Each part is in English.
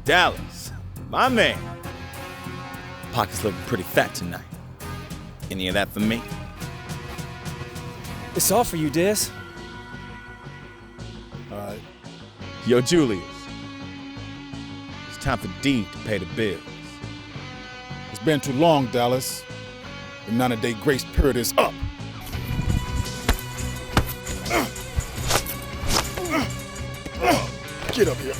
Dallas, my man. Pocket's looking pretty fat tonight. Any of that for me? It's all for you, Diz. All right. Yo, Julius. It's time for D to pay the bills. It's been too long, Dallas. The 90-day grace period is up. Get up here.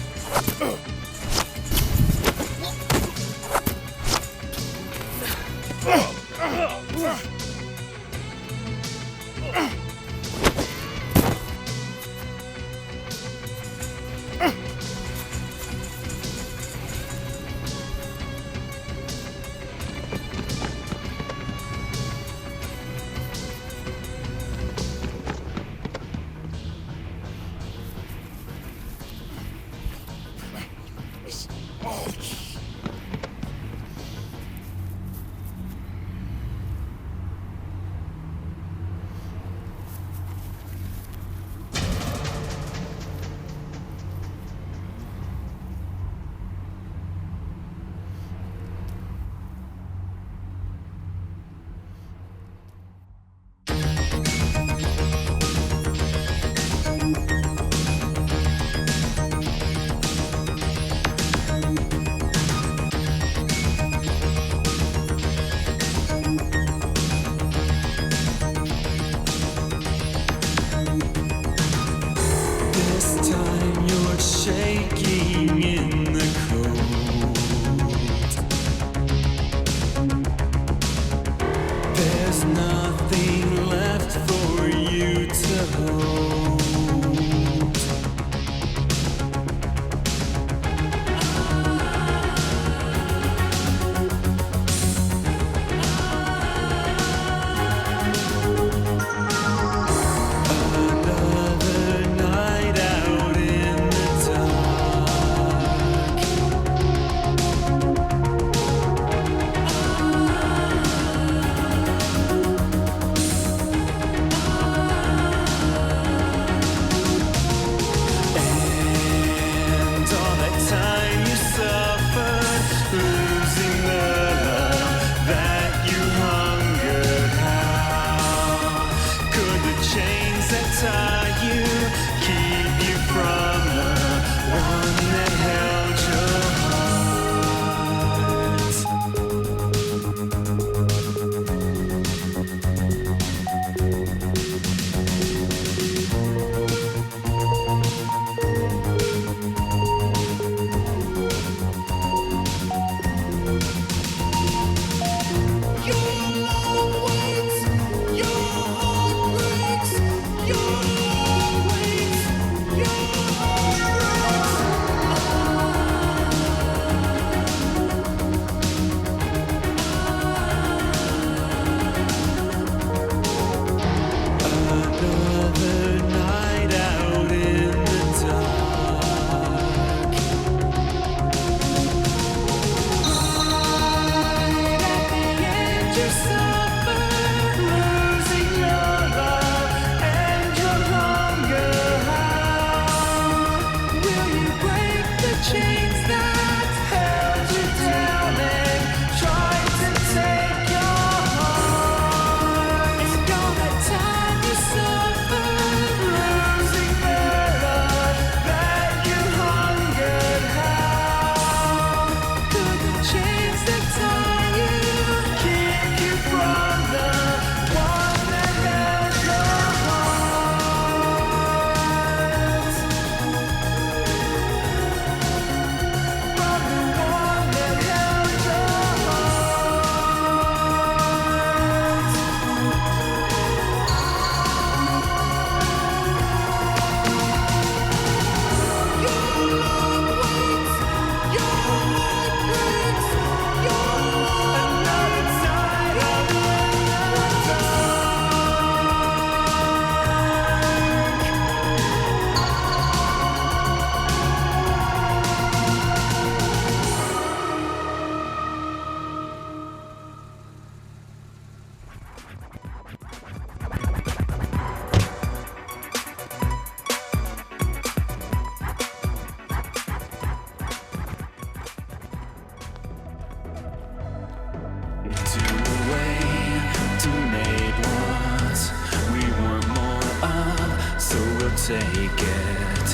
take it.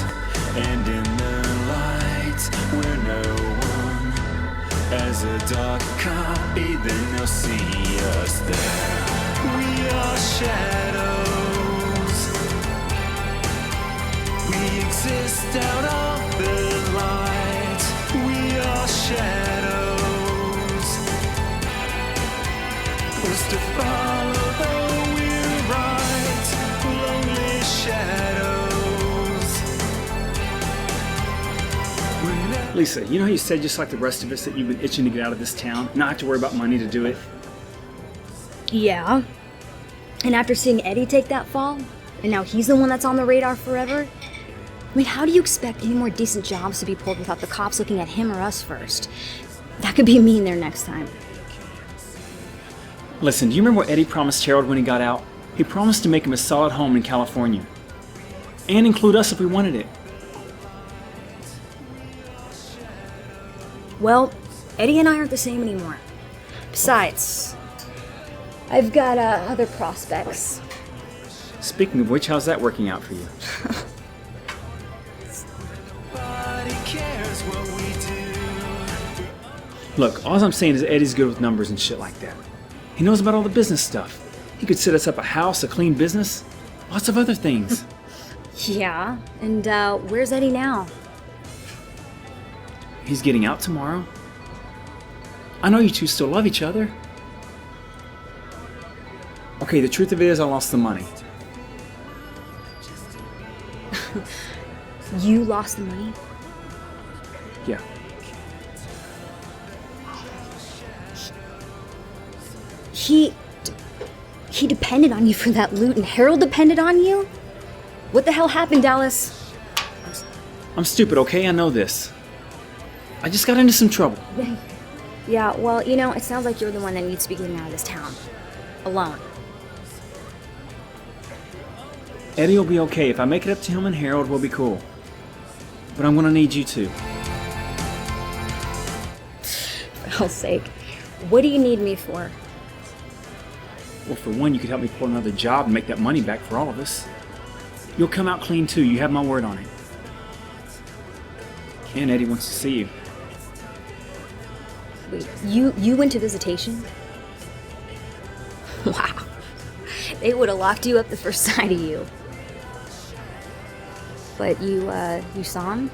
And in the light where no one has a dark copy, then they'll see us there. We are shadows. We exist out of the light. We are shadows. Was to follow though we're right. Lonely shadows. Lisa, you know how you said just like the rest of us that you've been itching to get out of this town, not have to worry about money to do it? Yeah. And after seeing Eddie take that fall, and now he's the one that's on the radar forever, I mean, how do you expect any more decent jobs to be pulled without the cops looking at him or us first? That could be me in there next time. Listen, do you remember what Eddie promised Harold when he got out? He promised to make him a solid home in California. And include us if we wanted it. Well, Eddie and I aren't the same anymore. Besides, I've got other prospects. Speaking of which, how's that working out for you? Look, all I'm saying is Eddie's good with numbers and shit like that. He knows about all the business stuff. He could set us up a house, a clean business, lots of other things. Yeah, and where's Eddie now? He's getting out tomorrow. I know you two still love each other. Okay, the truth of it is I lost the money. You lost the money? Yeah. He depended on you for that loot, and Harold depended on you? What the hell happened, Dallas? I'm stupid, okay? I know this. I just got into some trouble. Yeah, well, you know, it sounds like you're the one that needs to be getting out of this town. Alone. Eddie will be okay. If I make it up to him and Harold, we'll be cool. But I'm gonna need you too. For hell's sake. What do you need me for? Well, for one, you could help me pull another job and make that money back for all of us. You'll come out clean too. You have my word on it. And Eddie wants to see you. Wait, you went to visitation? Wow. They would have locked you up the first sight of you. But you saw him?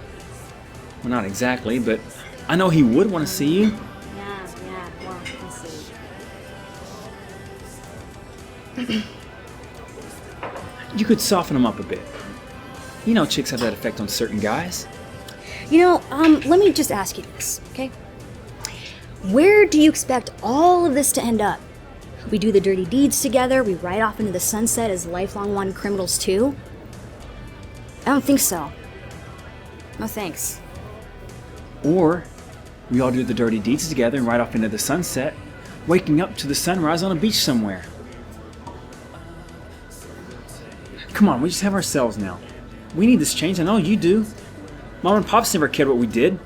Well, not exactly, but I know he would want to see you. Yeah, well, I see. You could soften him up a bit. You know chicks have that effect on certain guys. You know, let me just ask you this, okay? Where do you expect all of this to end up? We do the dirty deeds together, we ride off into the sunset as lifelong wanted criminals too? I don't think so. No thanks. Or we all do the dirty deeds together and ride off into the sunset, waking up to the sunrise on a beach somewhere. Come on, we just have ourselves now. We need this change, I know you do. Mom and Pops never cared what we did.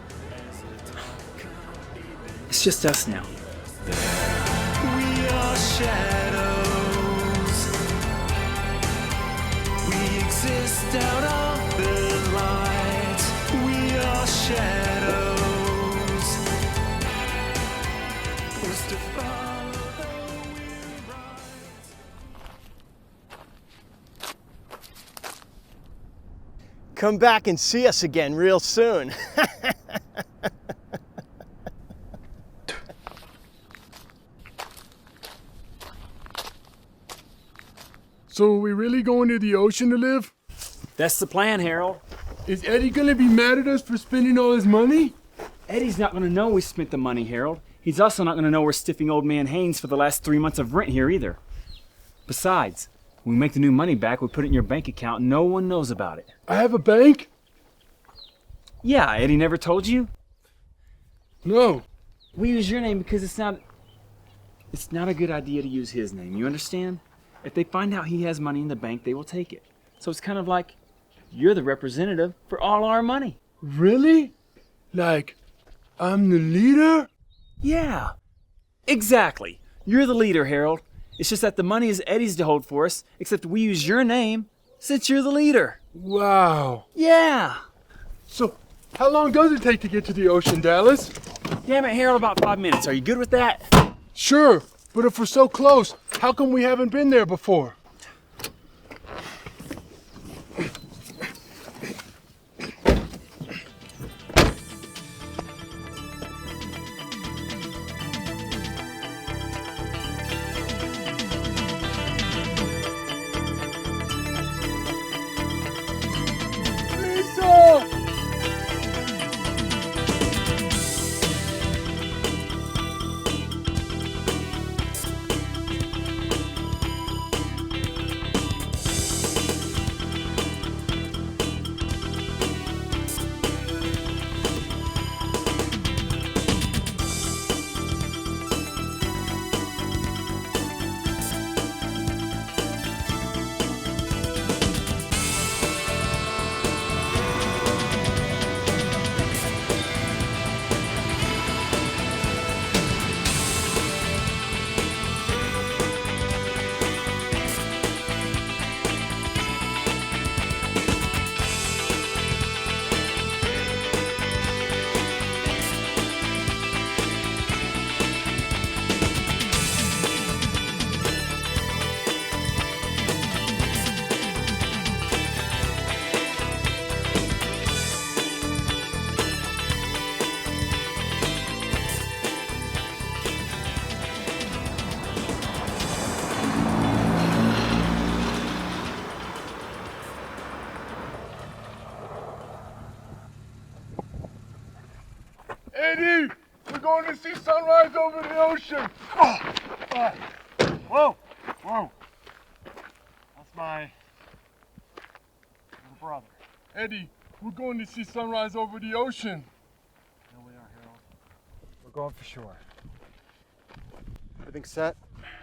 It's just us now. We are shadows. We exist out of the light. We are shadows. Was to follow though we're right. Come back and see us again real soon. So are we really going to the ocean to live? That's the plan, Harold. Is Eddie gonna be mad at us for spending all his money? Eddie's not gonna know we spent the money, Harold. He's also not gonna know we're stiffing old man Haynes for the last 3 months of rent here either. Besides, when we make the new money back, we put it in your bank account and no one knows about it. I have a bank? Yeah, Eddie never told you? No. We use your name because it's not a good idea to use his name, you understand? If they find out he has money in the bank, they will take it. So it's kind of like you're the representative for all our money. Really? Like, I'm the leader? Yeah, exactly. You're the leader, Harold. It's just that the money is Eddie's to hold for us, except we use your name since you're the leader. Wow. Yeah. So, how long does it take to get to the ocean, Dallas? Damn it, Harold, about 5 minutes. Are you good with that? Sure, but if we're so close, how come we haven't been there before? Eddie, we're going to see sunrise over the ocean. Whoa! That's my little brother. Eddie, we're going to see sunrise over the ocean. Here we are, Harold. We're going for sure. Everything set?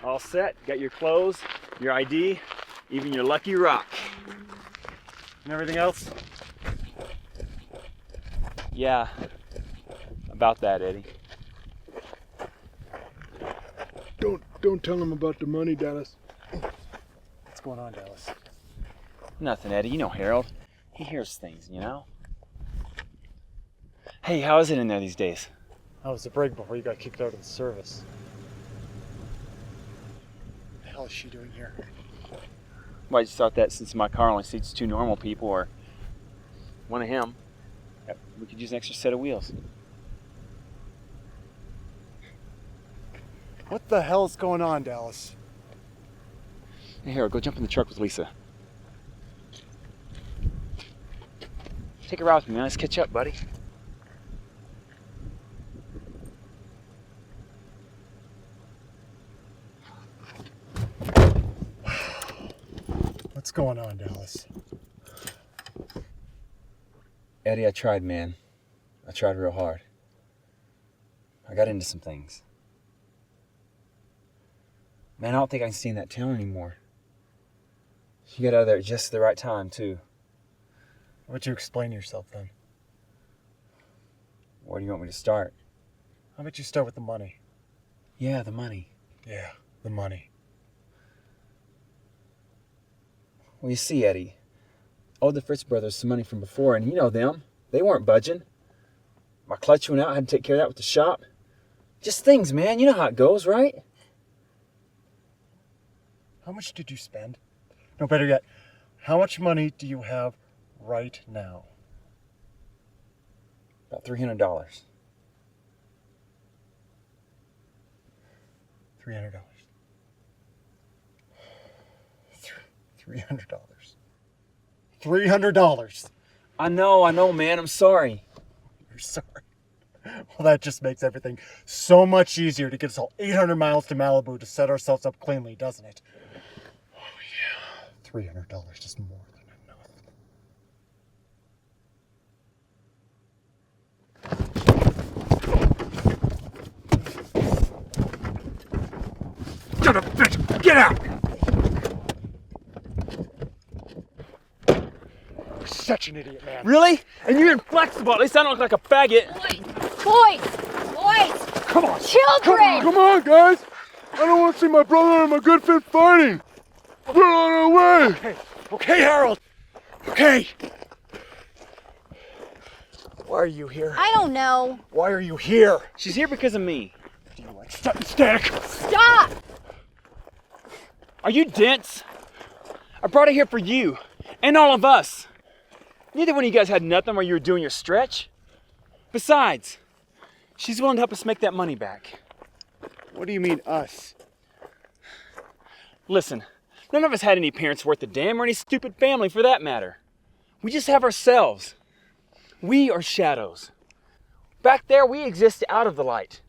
All set. Got your clothes, your ID, even your lucky rock. And everything else? Yeah. About that, Eddie. Don't tell him about the money, Dallas. What's going on, Dallas? Nothing, Eddie. You know Harold. He hears things, you know? Hey, how is it in there these days? How was the break before you got kicked out of the service? What the hell is she doing here? Well, I just thought that since my car only seats 2 normal people or one of him, we could use an extra set of wheels. What the hell's going on, Dallas? Hey, Harold, go jump in the truck with Lisa. Take a ride with me, man. Let's catch up, buddy. What's going on, Dallas? Eddie, I tried, man. I tried real hard. I got into some things. Man, I don't think I can stay in that town anymore. You got out of there just at the right time, too. Why don't you explain yourself then? Where do you want me to start? How about you start with the money? Yeah, the money. Yeah, the money. Well, you see, Eddie, I owed the Fritz brothers some money from before, and you know them. They weren't budging. My clutch went out, I had to take care of that with the shop. Just things, man. You know how it goes, right? How much did you spend? No, better yet, how much money do you have right now? About $300. $300. $300. $300. I know, man. I'm sorry. You're sorry. Well, that just makes everything so much easier to get us all 800 miles to Malibu to set ourselves up cleanly, doesn't it? Oh, yeah. $300 is more than enough. Son of a bitch! Get out! You're such an idiot, man. Really? And you're inflexible. At least I don't look like a faggot. Boys! Come on! Children! Come on, guys! I don't want to see my brother and my good friend fighting! We're on our way! Hey, Okay, Harold. Okay. Why are you here? I don't know. Why are you here? She's here because of me. Do you like stuff and stack? Stop! Are you dense? I brought her here for you and all of us. Neither one of you guys had nothing while you were doing your stretch. Besides, she's willing to help us make that money back. What do you mean, us? Listen, none of us had any parents worth a damn or any stupid family for that matter. We just have ourselves. We are shadows. Back there, we exist out of the light.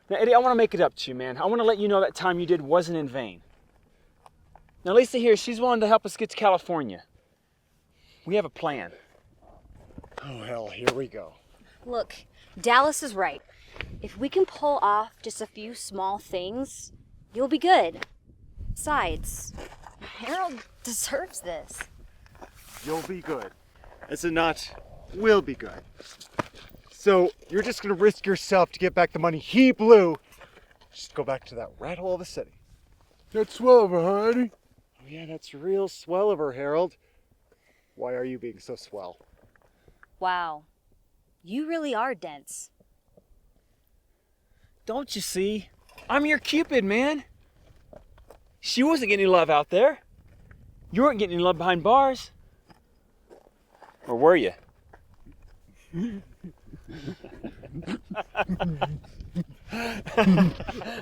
Now, Eddie, I want to make it up to you, man. I want to let you know that time you did wasn't in vain. Now, Lisa here, she's willing to help us get to California. We have a plan. Oh, hell, here we go. Look, Dallas is right. If we can pull off just a few small things, you'll be good. Besides, Harold deserves this. You'll be good. As in not, will be good. So, you're just gonna risk yourself to get back the money he blew. Just go back to that rat hole of a city. That's swell of her, huh, Eddie? Oh yeah, that's real swell of her, Harold. Why are you being so swell? Wow. You really are dense. Don't you see? I'm your Cupid, man. She wasn't getting any love out there. You weren't getting any love behind bars. Or were you?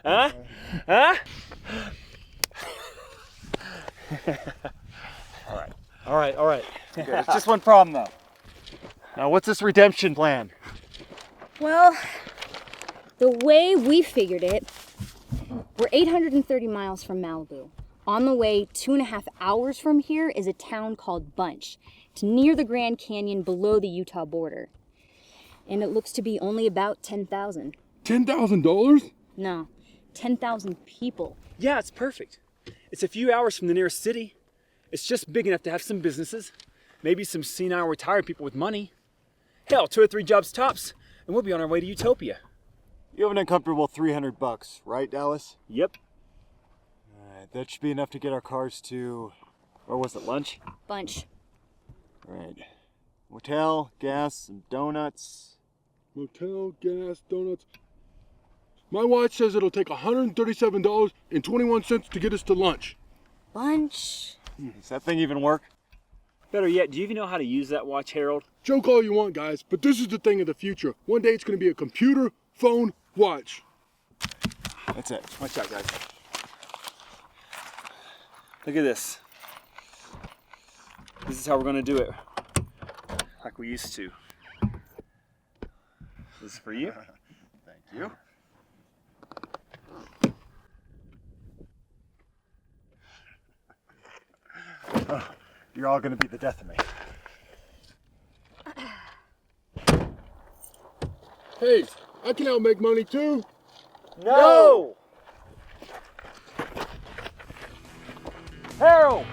Huh? Huh? All right. Good. It's just one problem, though. Now, what's this redemption plan? Well, the way we figured it, we're 830 miles from Malibu. On the way 2.5 hours from here is a town called Bunch. It's near the Grand Canyon below the Utah border. And it looks to be only about 10,000. $10,000? No, 10,000 people. Yeah, it's perfect. It's a few hours from the nearest city. It's just big enough to have some businesses, maybe some senile retired people with money. Hell, 2 or 3 jobs tops, and we'll be on our way to Utopia. You have an uncomfortable $300, right, Dallas? Yep. Alright, that should be enough to get our cars to, or was it lunch? Bunch. Right. Hotel, gas, some donuts. Motel, gas, donuts. My watch says it'll take $137.21 to get us to lunch. Bunch. Does that thing even work? Better yet, do you even know how to use that watch, Harold? Joke all you want, guys, but this is the thing of the future. One day it's going to be a computer, phone, watch. That's it. Watch out, guys. Look at this. This is how we're going to do it. Like we used to. This is for you. Thank you. You're all gonna be the death of me. Hey, I can out make money too. No! Harold!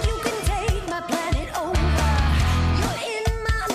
You can take my planet over. You're in my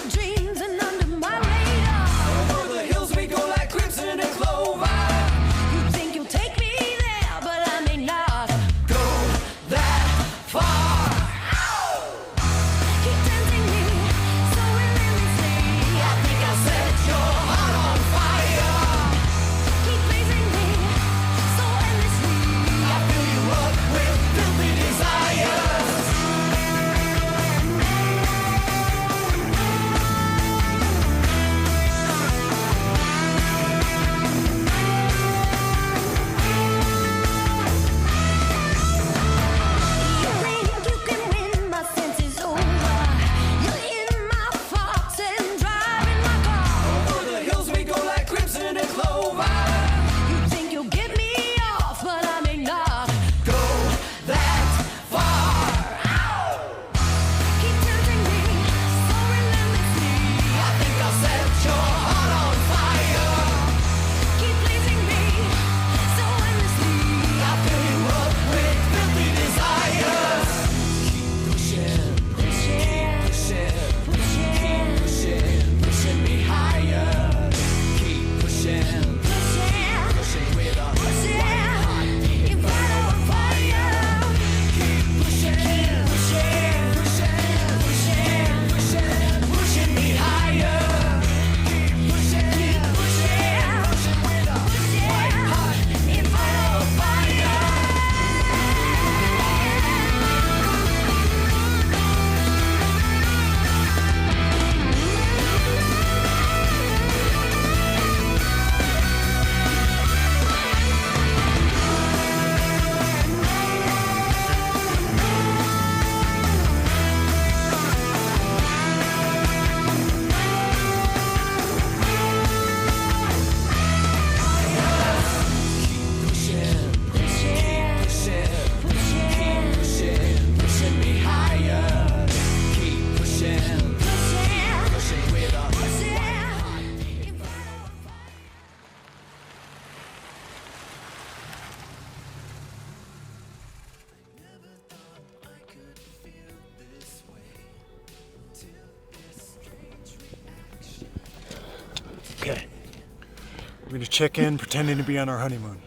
We're gonna check in pretending to be on our honeymoon.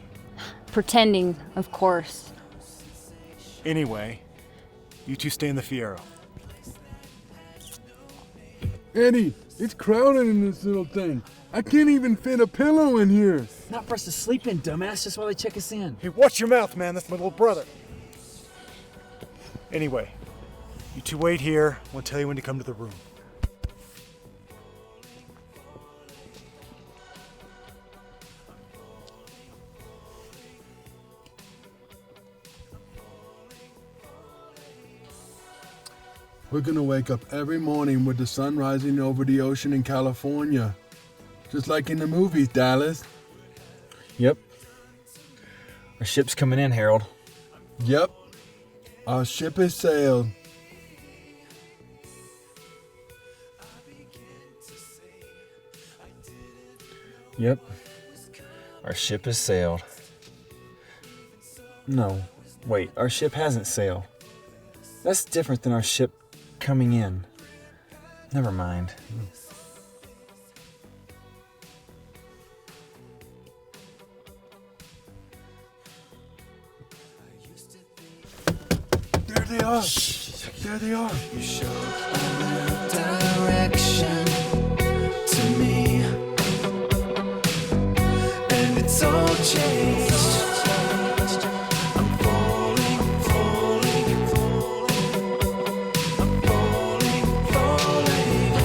Pretending, of course. Anyway, you two stay in the Fiero. Eddie, it's crowded in this little thing. I can't even fit a pillow in here. Not for us to sleep in, dumbass. Just while they check us in. Hey, watch your mouth, man. That's my little brother. Anyway, you two wait here. We'll tell you when to come to the room. We're gonna wake up every morning with the sun rising over the ocean in California. Just like in the movies, Dallas. Yep. Our ship's coming in, Harold. Yep. Our ship has sailed. Yep. Our ship has sailed. No, wait, our ship hasn't sailed. That's different than our ship coming in. Never mind. There they are. There they are. You show a new direction to me, and it's all changed. I'm falling, falling, falling. I'm falling, falling.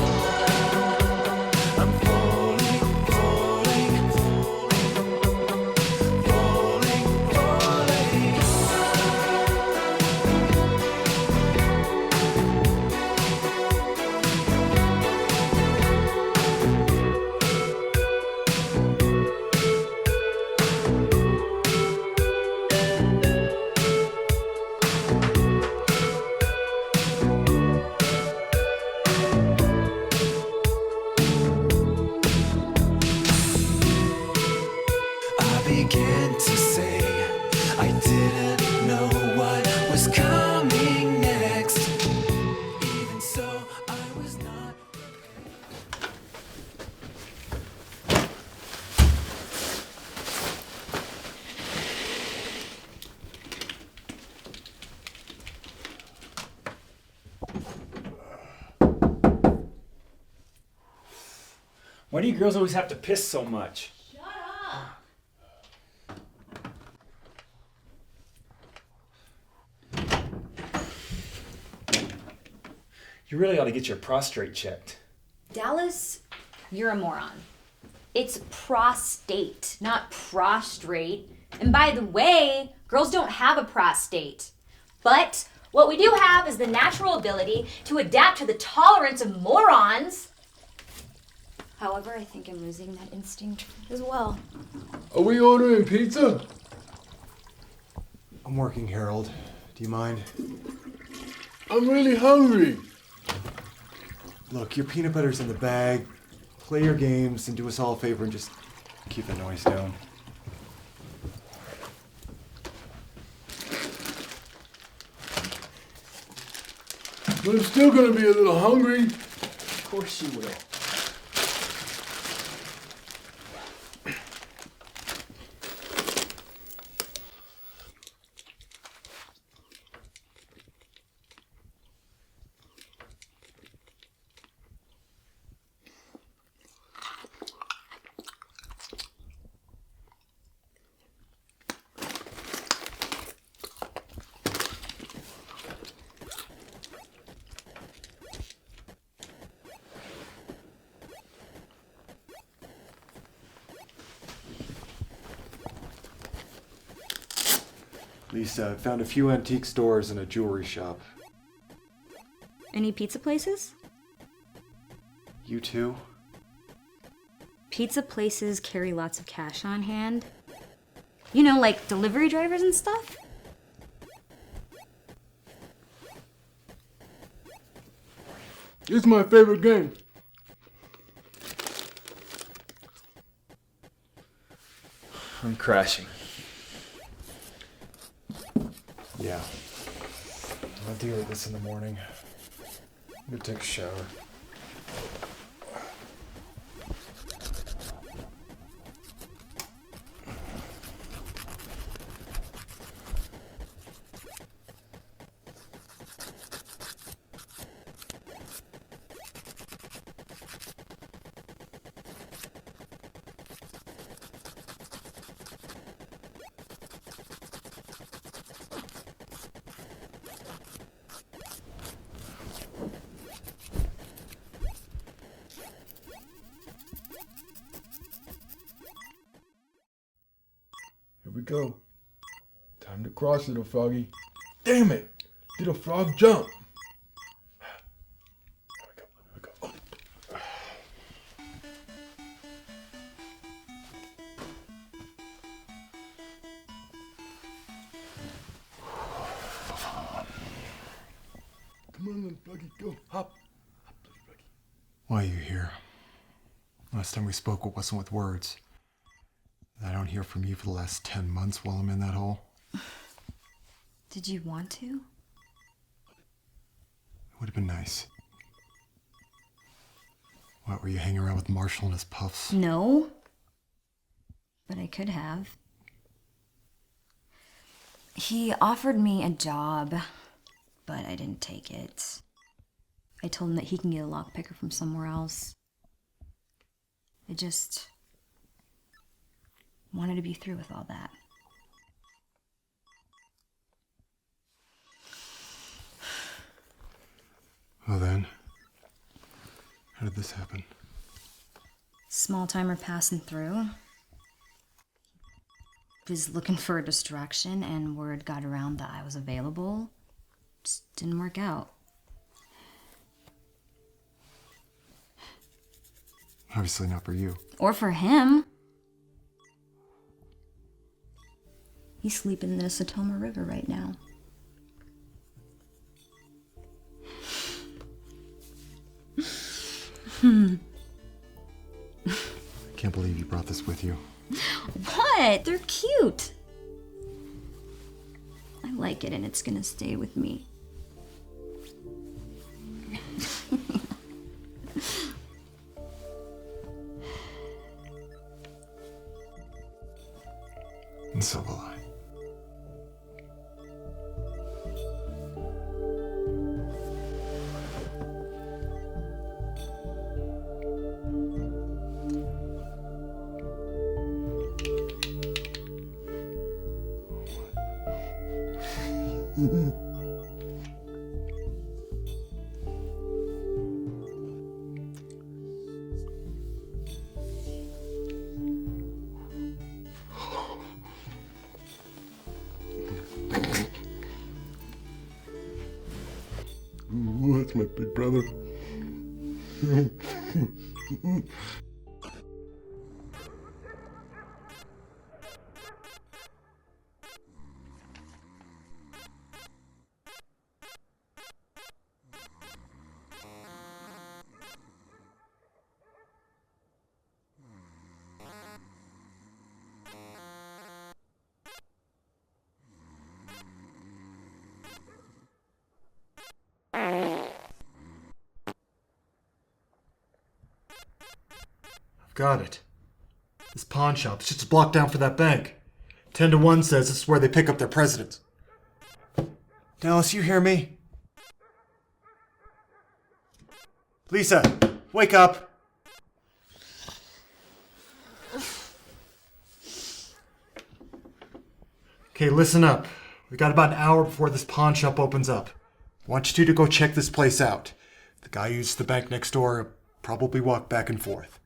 I'm falling, falling, falling, falling. I began to say I didn't know what was coming next. Even so, I was not. Why do you girls always have to piss so much? You really ought to get your prostate checked. Dallas, you're a moron. It's prostate, not prostrate. And by the way, girls don't have a prostate. But what we do have is the natural ability to adapt to the tolerance of morons. However, I think I'm losing that instinct as well. Are we ordering pizza? I'm working, Harold. Do you mind? I'm really hungry. Look, your peanut butter's in the bag. Play your games and do us all a favor and just keep the noise down. But I'm still gonna be a little hungry. Of course you will. Lisa, I found a few antique stores and a jewelry shop. Any pizza places? You too? Pizza places carry lots of cash on hand. You know, like delivery drivers and stuff? It's my favorite game. I'm crashing. Yeah. I'll deal with this in the morning. I'm gonna take a shower. we go. Time to cross, little froggy. Damn it! Did a frog jump? Here we go. Oh. Come on, little froggy, go. Hop. Hop, little froggy. Why are you here? Last time we spoke, it wasn't with words. I don't hear from you for the last 10 months while I'm in that hole. Did you want to? It would have been nice. What, were you hanging around with Marshall and his puffs? No. But I could have. He offered me a job, but I didn't take it. I told him that he can get a lockpicker from somewhere else. I just wanted to be through with all that. Well then, how did this happen? Small timer passing through. Was looking for a distraction and word got around that I was available. Just didn't work out. Obviously not for you. Or for him. He's sleeping in the Satoma River right now. I can't believe you brought this with you. What? They're cute. I like it and it's gonna stay with me. And so will I. Ooh, that's my big brother. Got it. This pawn shop is just a block down for that bank. 10 to 1 says this is where they pick up their presidents. Dallas, you hear me? Lisa, wake up! Okay, listen up. We got about an hour before this pawn shop opens up. I want you two to go check this place out. The guy who uses the bank next door will probably walk back and forth.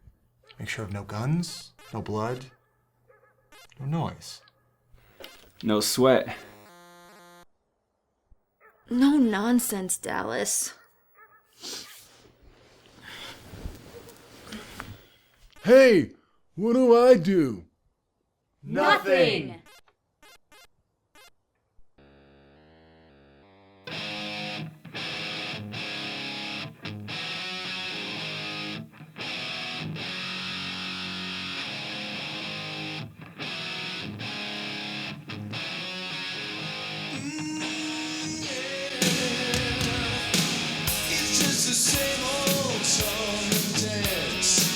Make sure of no guns, no blood, no noise. No sweat. No nonsense, Dallas. Hey, what do I do? Nothing! It's just the same old song and dance.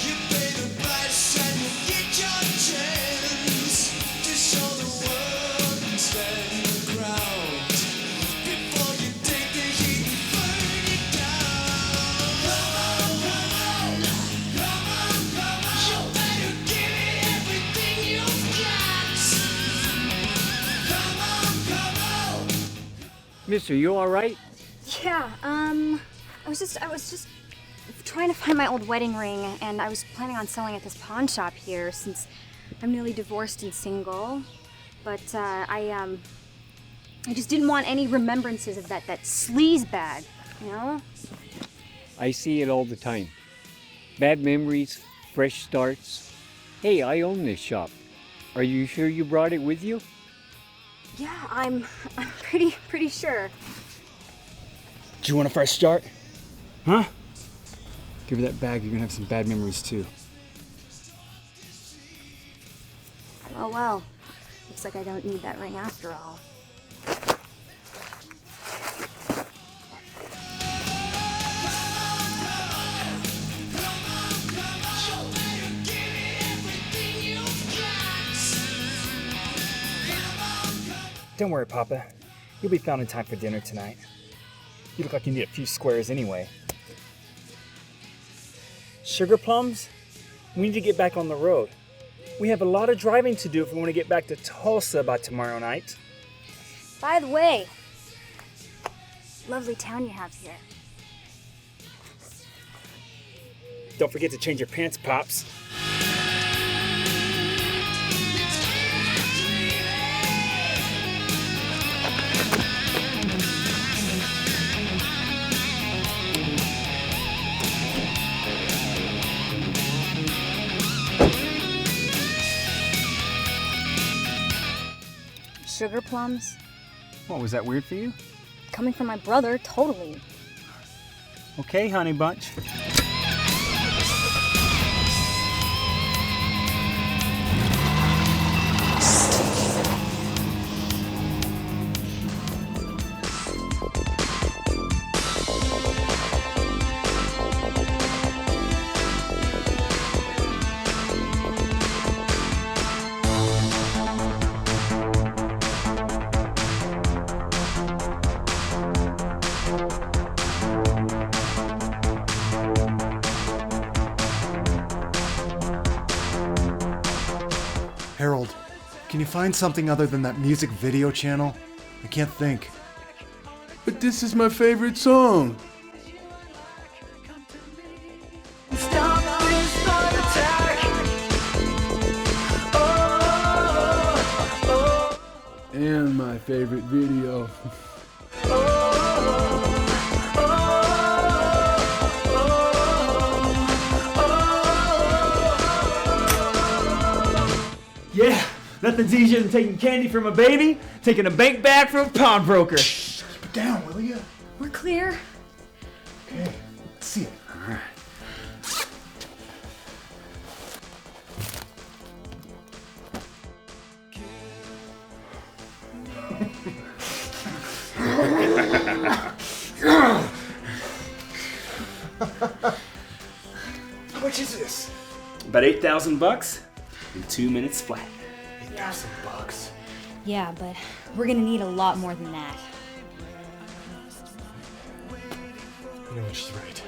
You pay the price and you get your chance to show the world and stand your ground before you take the heat and burn it down. Come on, come on, come on, come on. You better give it everything you've got. Come on, come on. Mister, you all right? Yeah, I was just trying to find my old wedding ring, and I was planning on selling at this pawn shop here since I'm newly divorced and single, but I just didn't want any remembrances of that sleaze bag, you know? I see it all the time. Bad memories, fresh starts. Hey, I own this shop. Are you sure you brought it with you? Yeah, I'm pretty sure. Do you want a fresh start? Huh? Give her that bag, you're gonna have some bad memories too. Oh well, looks like I don't need that ring after all. Don't worry, Papa. You'll be found in time for dinner tonight. You look like you need a few squares anyway. Sugar plums? We need to get back on the road. We have a lot of driving to do if we want to get back to Tulsa by tomorrow night. By the way, lovely town you have here. Don't forget to change your pants, Pops. Sugar plums? What, was that weird for you? Coming from my brother, totally. Okay, honey bunch. Harold, can you find something other than that music video channel? I can't think. But this is my favorite song. And my favorite video. Yeah, nothing's easier than taking candy from a baby, taking a bank bag from a pawnbroker. Keep it down, will you? We're clear. Okay, let's see it. How much is this? About $8,000 in 2 minutes flat. $8,000. Yeah, but we're gonna need a lot more than that. You know what, she's right.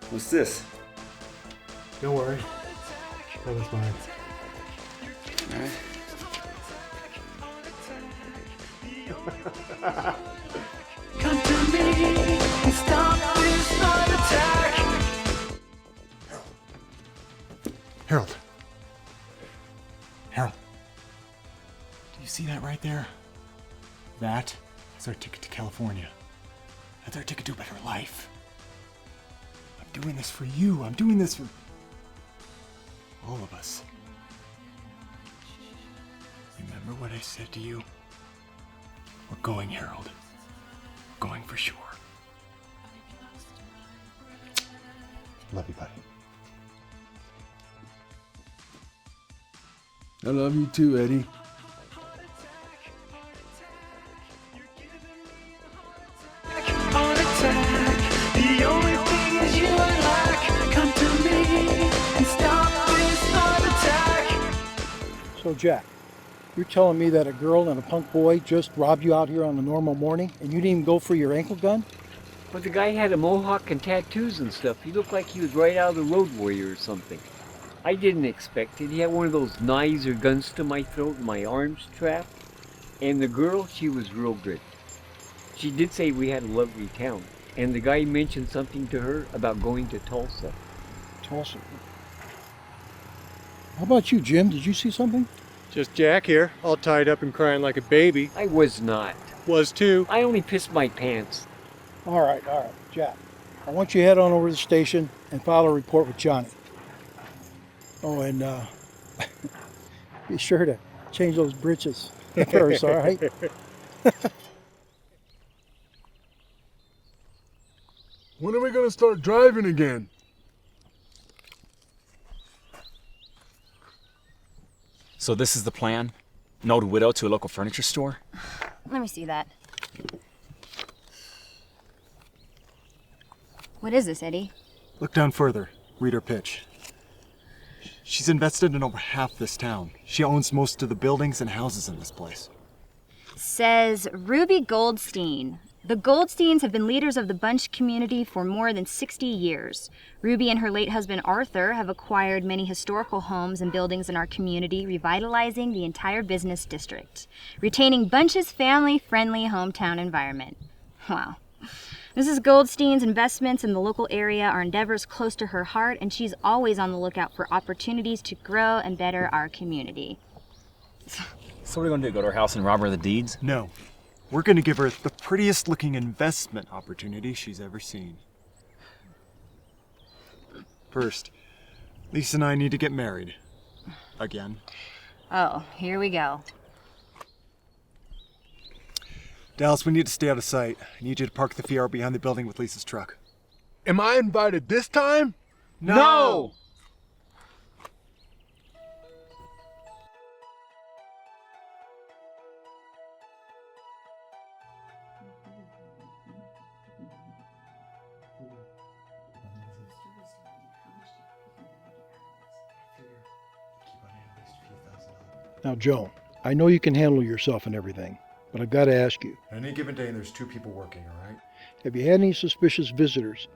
What's this? Don't worry. That was mine. Alright. Come to me and stop this heart attack. Harold. Harold. Do you see that right there? That is our ticket to California. That's our ticket to a better life. I'm doing this for you. I'm doing this for all of us. Remember what I said to you? We're going, Harold. We're going for sure. Love you, buddy. I love you too, Eddie. On attack. The only thing is you and lack. Come to me and stop this heart attack. So, Jack, you're telling me that a girl and a punk boy just robbed you out here on a normal morning and you didn't even go for your ankle gun? But the guy had a mohawk and tattoos and stuff. He looked like he was right out of the Road Warrior or something. I didn't expect it. He had one of those knives or guns to my throat and my arms trapped. And the girl, she was real good. She did say we had a lovely town. And the guy mentioned something to her about going to Tulsa. Tulsa. How about you, Jim? Did you see something? Just Jack here, all tied up and crying like a baby. I was not. Was too. I only pissed my pants. All right, Jack. I want you to head on over to the station and file a report with Johnny. Oh, and be sure to change those britches first, all right? When are we gonna start driving again? So this is the plan? An old widow to a local furniture store? Let me see that. What is this, Eddie? Look down further. Read her pitch. She's invested in over half this town. She owns most of the buildings and houses in this place. Says Ruby Goldstein. The Goldsteins have been leaders of the Bunch community for more than 60 years. Ruby and her late husband Arthur have acquired many historical homes and buildings in our community, revitalizing the entire business district, retaining Bunch's family-friendly hometown environment. Wow. Mrs. Goldstein's investments in the local area are endeavors close to her heart, and she's always on the lookout for opportunities to grow and better our community. So what are we gonna do, go to her house and rob her of the deeds? No. We're gonna give her the prettiest looking investment opportunity she's ever seen. First, Lisa and I need to get married. Again. Oh, here we go. Dallas, we need to stay out of sight. I need you to park the Fiat behind the building with Lisa's truck. Am I invited this time? No! Now, Joe, I know you can handle yourself and everything, but I've got to ask you. On any given day, there's 2 people working, all right? Have you had any suspicious visitors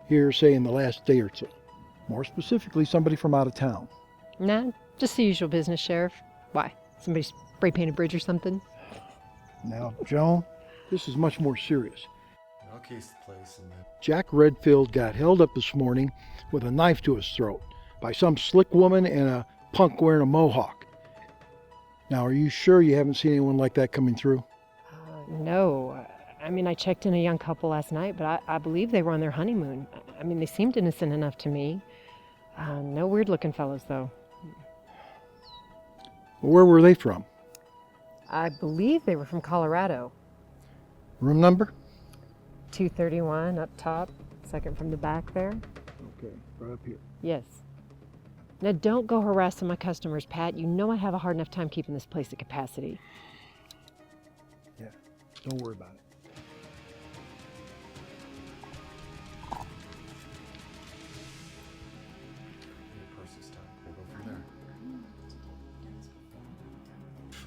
here, say, in the last day or so? More specifically, somebody from out of town. Nah, just the usual business, Sheriff. Why? Somebody spray painted a bridge or something? Now, Joe, this is much more serious. I'll case the place and then... Jack Redfield got held up this morning with a knife to his throat by some slick woman and a punk wearing a mohawk. Now, are you sure you haven't seen anyone like that coming through? No. I mean, I checked in a young couple last night, but I believe they were on their honeymoon. I mean, they seemed innocent enough to me. No weird-looking fellows, though. Where were they from? I believe they were from Colorado. Room number? 231 up top, second from the back there. Okay, right up here. Yes. Now, don't go harassing my customers, Pat. You know I have a hard enough time keeping this place at capacity. Yeah, don't worry about it.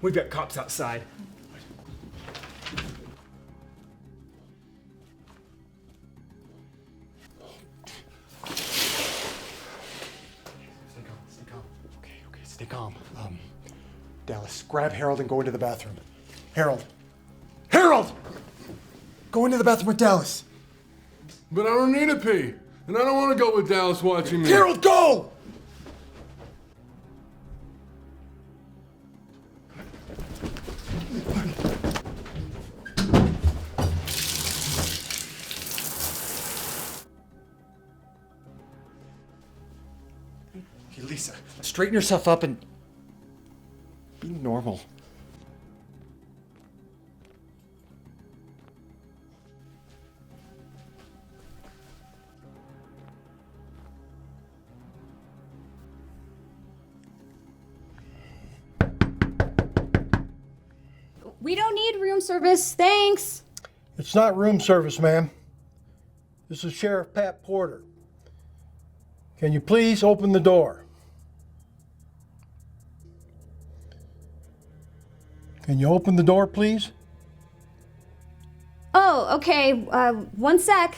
We've got cops outside. Stay calm. Dallas, grab Harold and go into the bathroom. Harold! Harold! Go into the bathroom with Dallas. But I don't need to pee. And I don't want to go with Dallas watching me. Harold, go! Hey, Lisa, straighten yourself up and be normal. We don't need room service, thanks. It's not room service, ma'am. This is Sheriff Pat Porter. Can you please open the door? Can you open the door, please? Oh, okay, one sec.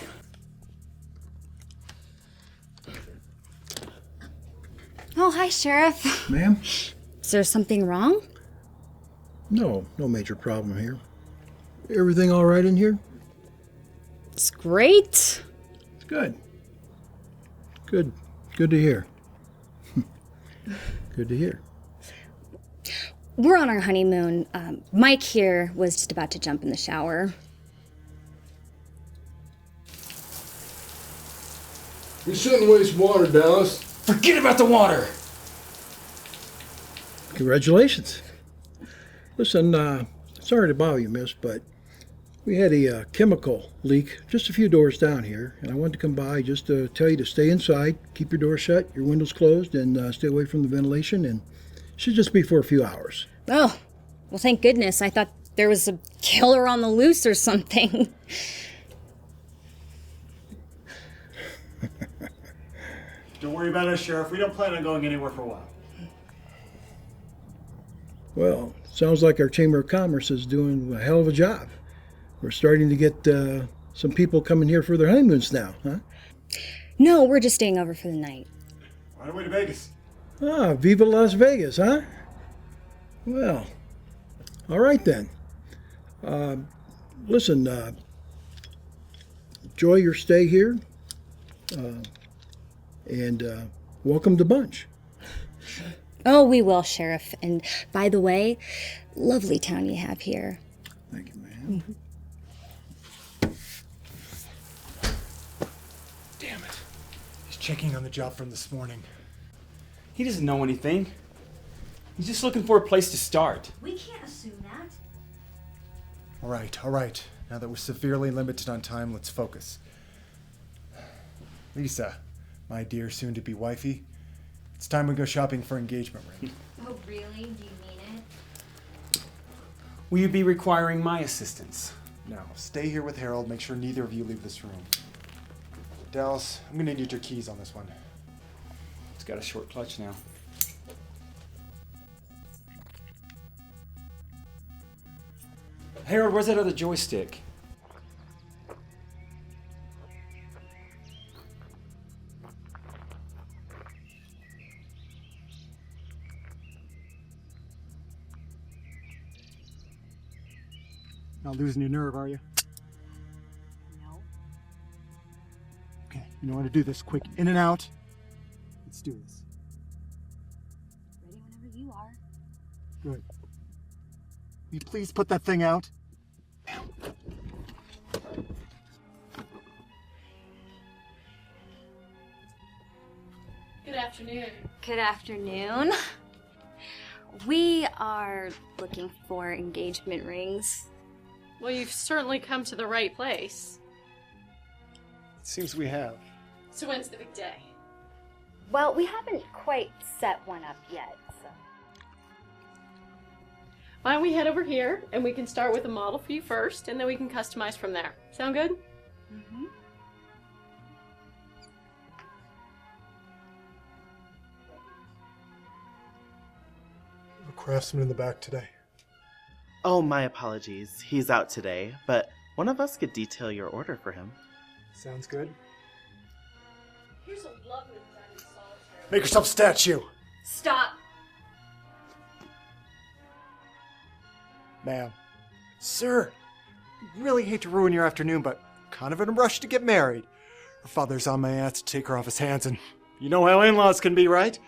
Oh, hi, Sheriff. Ma'am? Is there something wrong? No major problem here. Everything all right in here? It's great. Good. Good. Good to hear. Good to hear. We're on our honeymoon. Mike here was just about to jump in the shower. You shouldn't waste water, Dallas. Forget about the water! Congratulations. Listen, sorry to bother you, miss, but we had a chemical leak just a few doors down here, and I wanted to come by just to tell you to stay inside, keep your door shut, your windows closed, and stay away from the ventilation, and it should just be for a few hours. Oh, well, thank goodness. I thought there was a killer on the loose or something. Don't worry about us, Sheriff. We don't plan on going anywhere for a while. Well, sounds like our Chamber of Commerce is doing a hell of a job. We're starting to get some people coming here for their honeymoons now, huh? No, we're just staying over for the night. Right away to Vegas. Ah, Viva Las Vegas, huh? Well, all right then. Listen, enjoy your stay here, and welcome to Bunch. Oh, we will, Sheriff. And by the way, lovely town you have here. Thank you, ma'am. Damn it. He's checking on the job from this morning. He doesn't know anything. He's just looking for a place to start. We can't assume that. All right. Now that we're severely limited on time, let's focus. Lisa, my dear soon-to-be wifey, it's time we go shopping for engagement ring. Oh, really? Do you mean it? Will you be requiring my assistance? No, stay here with Harold. Make sure neither of you leave this room. Dallas, I'm gonna need your keys on this one. It's got a short clutch now. Harold, where's that other joystick? Not losing your nerve, are you? No. Okay, you know how to do this. Quick, in and out. Let's do this. Ready whenever you are. Good. Will you please put that thing out? Good afternoon. Good afternoon. We are looking for engagement rings. Well, you've certainly come to the right place. It seems we have. So when's the big day? Well, we haven't quite set one up yet, so. Why don't we head over here and we can start with a model for you first, and then we can customize from there. Sound good? Mm-hmm. A craftsman in the back today. Oh, my apologies. He's out today, but one of us could detail your order for him. Sounds good. Here's a lovely design in solitaire. Make yourself a statue! Stop! Ma'am. Sir, I really hate to ruin your afternoon, but kind of in a rush to get married. Her father's on my ass to take her off his hands, and you know how in-laws can be, right?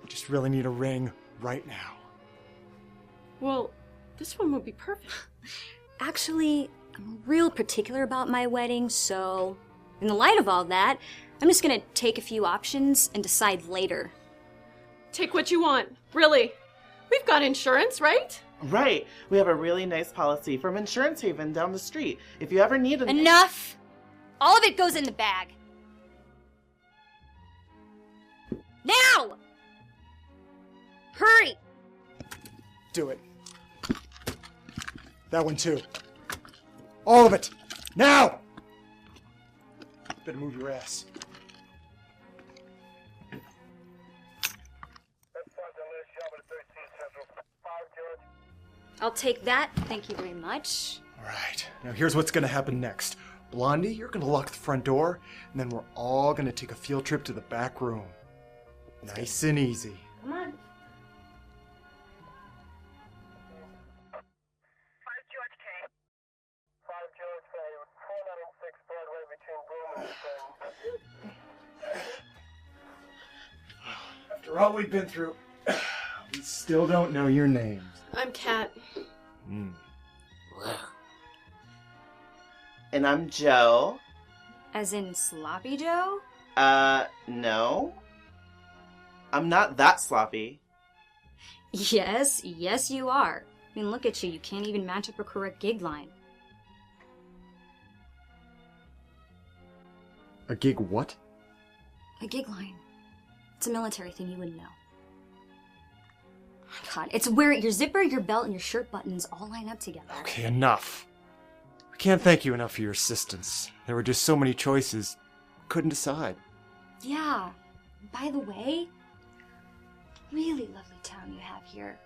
We just really need a ring right now. Well, this one would be perfect. Actually, I'm real particular about my wedding, so in the light of all that, I'm just gonna take a few options and decide later. Take what you want. Really. We've got insurance, right? Right. We have a really nice policy from Insurance Haven down the street. If you ever need an... Enough! All of it goes in the bag. Now! Hurry! Do it. That one too. All of it! Now! Better move your ass. I'll take that. Thank you very much. All right. Now here's what's gonna happen next. Blondie, you're gonna lock the front door, and then we're all gonna take a field trip to the back room. Nice and easy. Come on. all we've been through, we still don't know your names. I'm Kat. And I'm Joe. As in Sloppy Joe? No. I'm not that sloppy. Yes, you are. I mean, look at you. You can't even match up a correct gig line. A gig what? A gig line. It's a military thing you wouldn't know. Oh my God, it's where your zipper, your belt, and your shirt buttons all line up together. Okay, enough. We can't thank you enough for your assistance. There were just so many choices. Couldn't decide. Yeah. By the way, really lovely town you have here.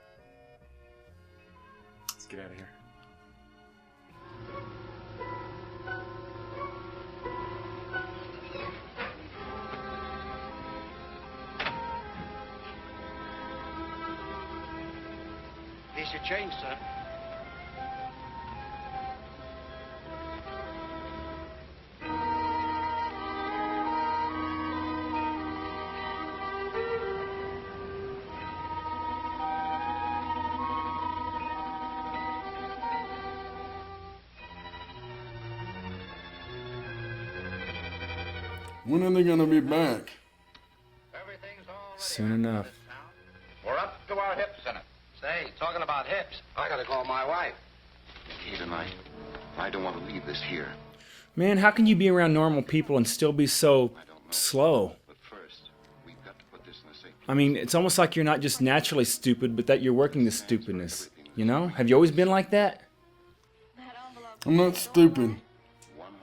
Let's get out of here. Here's your change, sir. When are they gonna be back? Soon enough. We're up to our hips in it. Say, talking about hips, I gotta call my wife. Key tonight. I don't want to leave this here. Man, how can you be around normal people and still be so slow? I mean, it's almost like you're not just naturally stupid, but that you're working the stupidness. You know? Have you always been like that? I'm not stupid.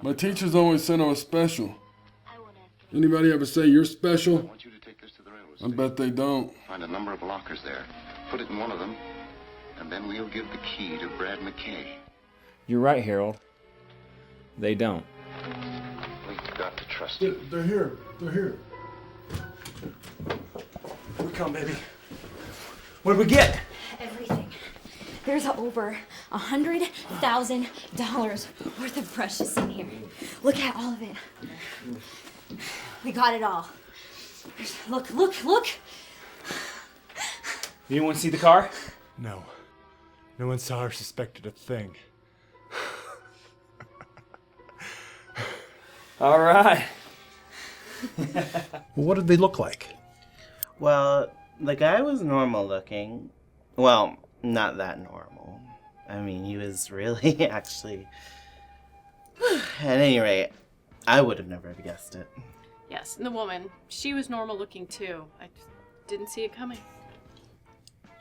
My teachers always said I was special. Anybody ever say you're special? I bet they don't. Find a number of lockers there. Put it in one of them, and then we'll give the key to Brad McKay. You're right, Harold. They don't. We've got to trust you. They're here. They're here. Here we come, baby. What did we get? Everything. There's over $100,000 worth of precious in here. Look at all of it. We got it all. Look. You didn't want to see the car? No. No one saw or suspected a thing. All right. Well, what did they look like? Well, the guy was normal looking. Well, not that normal. I mean, he was really actually... At any rate, I would have never guessed it. Yes, and the woman, she was normal looking too. I just didn't see it coming.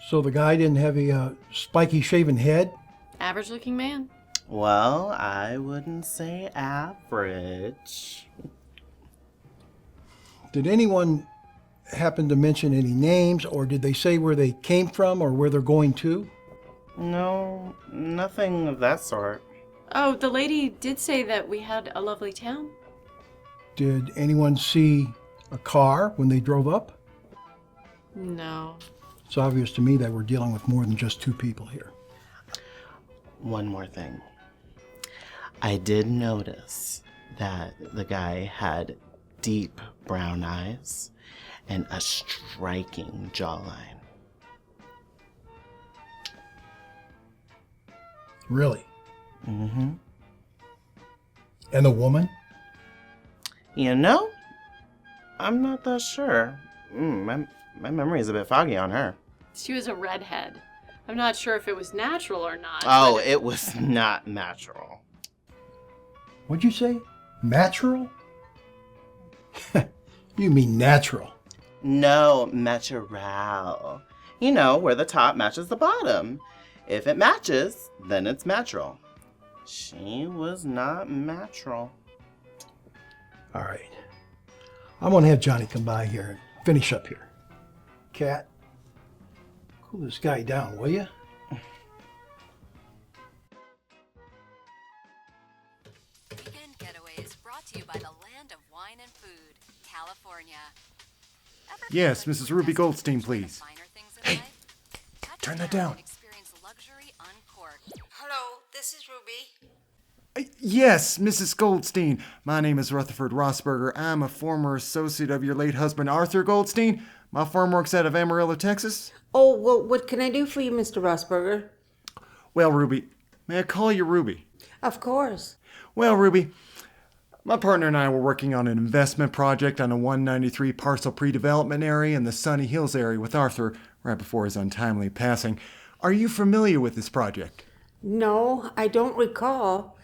So the guy didn't have a spiky shaven head? Average looking man. Well, I wouldn't say average. Did anyone happen to mention any names, or did they say where they came from or where they're going to? No, nothing of that sort. Oh, the lady did say that we had a lovely town. Did anyone see a car when they drove up? No. It's obvious to me that we're dealing with more than just two people here. One more thing. I did notice that the guy had deep brown eyes and a striking jawline. Really? Mm-hmm. And the woman? You know, I'm not that sure. My memory is a bit foggy on her. She was a redhead. I'm not sure if it was natural or not. Oh, it was not natural. What'd you say? Natural? You mean natural. No, natural. You know, where the top matches the bottom. If it matches, then it's natural. She was not natural. All right. I'm going to have Johnny come by here and finish up here. Kat, cool this guy down, will you? Weekend Getaway is brought to you by the land of wine and food, California. Yes, Mrs. Ruby Goldstein, please. Hey, turn that down. Hello, this is Ruby. Yes, Mrs. Goldstein. My name is Rutherford Rossberger. I'm a former associate of your late husband, Arthur Goldstein. My firm works out of Amarillo, Texas. Oh, well, what can I do for you, Mr. Rosberger? Well, Ruby, may I call you Ruby? Of course. Well, Ruby, my partner and I were working on an investment project on a 193 parcel pre-development area in the Sunny Hills area with Arthur right before his untimely passing. Are you familiar with this project? No, I don't recall.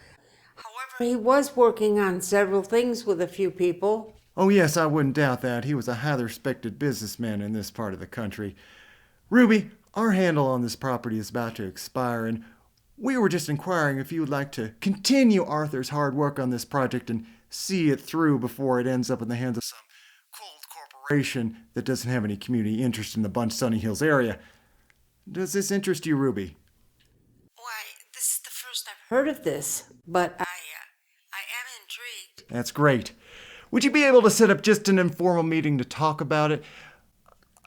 However, he was working on several things with a few people. Oh, yes, I wouldn't doubt that. He was a highly respected businessman in this part of the country. Ruby, our handle on this property is about to expire, and we were just inquiring if you would like to continue Arthur's hard work on this project and see it through before it ends up in the hands of some cold corporation that doesn't have any community interest in the Bunch Sunny Hills area. Does this interest you, Ruby? Why, this is the first I've heard of this, but I am intrigued. That's great. Would you be able to set up just an informal meeting to talk about it?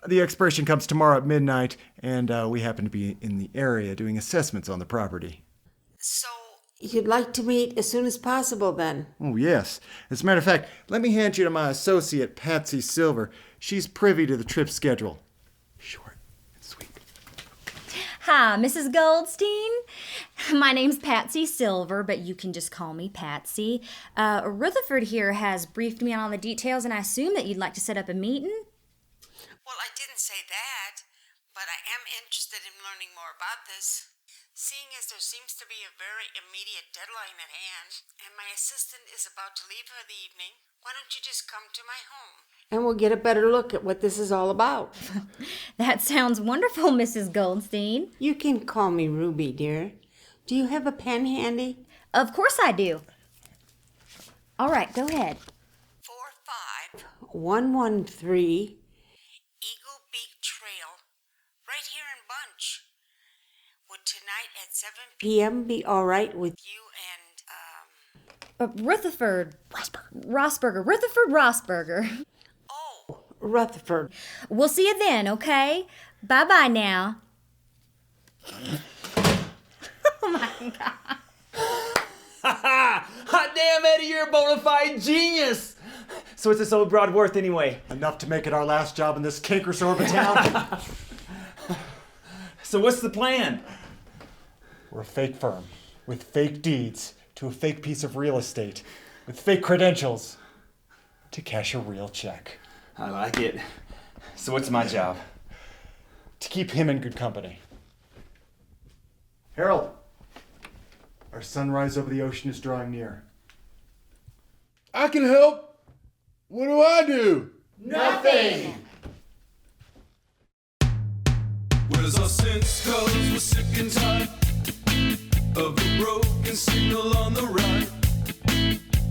The expiration comes tomorrow at midnight, and we happen to be in the area doing assessments on the property. So, you'd like to meet as soon as possible, then? Oh, yes. As a matter of fact, let me hand you to my associate, Patsy Silver. She's privy to the trip schedule. Short and sweet. Hi, Mrs. Goldstein. My name's Patsy Silver, but you can just call me Patsy. Rutherford here has briefed me on all the details, and I assume that you'd like to set up a meeting? Well, I didn't say that, but I am interested in learning more about this. Seeing as there seems to be a very immediate deadline at hand, and my assistant is about to leave for the evening, why don't you just come to my home? And we'll get a better look at what this is all about. That sounds wonderful, Mrs. Goldstein. You can call me Ruby, dear. Do you have a pen handy? Of course I do. All right, go ahead. 45113 Eagle Beak Trail, right here in Bunch. Would tonight at 7 p.m. be all right with you and, Rutherford. Rosberger. Rutherford Rosberger. Oh, Rutherford. We'll see you then, okay? Bye-bye now. Oh, my God. Hot damn, Eddie, you're a bona fide genius. So what's this old broad worth anyway? Enough to make it our last job in this cankersorb of town. So what's the plan? We're a fake firm with fake deeds to a fake piece of real estate with fake credentials to cash a real check. I like it. So what's my job? To keep him in good company. Harold, our sunrise over the ocean is drawing near. I can help. What do I do? Nothing! Where's our sense? 'Cause we're sick and tired of a broken signal on the right.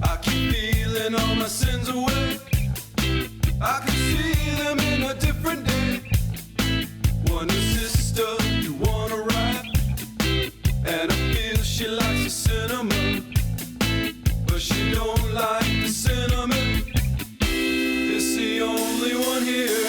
I keep feeling all my sins away. I can see them in a different day. One is sister, you wanna ride, and I feel she likes the cinnamon, but she don't like the cinnamon. It's the only one here.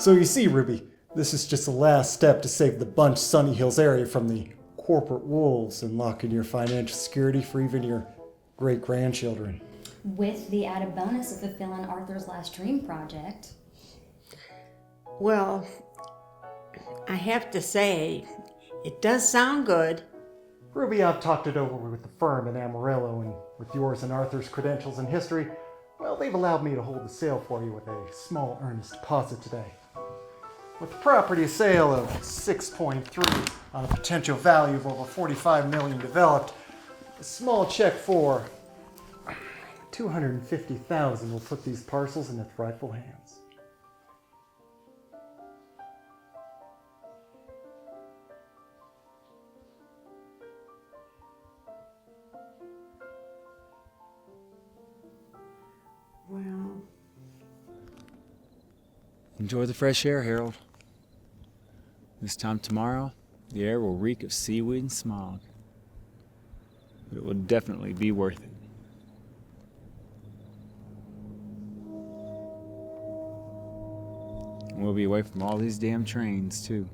So you see, Ruby, this is just the last step to save the Bunch Sunny Hills area from the corporate wolves and lock in your financial security for even your great-grandchildren. With the added bonus of fulfilling Arthur's last dream project. Well, I have to say, it does sound good. Ruby, I've talked it over with the firm in Amarillo, and with yours and Arthur's credentials and history, well, they've allowed me to hold the sale for you with a small earnest deposit today. With the property sale of 6.3 on a potential value of over 45 million developed, a small check for 250,000 will put these parcels in its rightful hands. Well, Enjoy the fresh air, Harold. This time tomorrow, the air will reek of seaweed and smog. But it will definitely be worth it. And we'll be away from all these damn trains, too.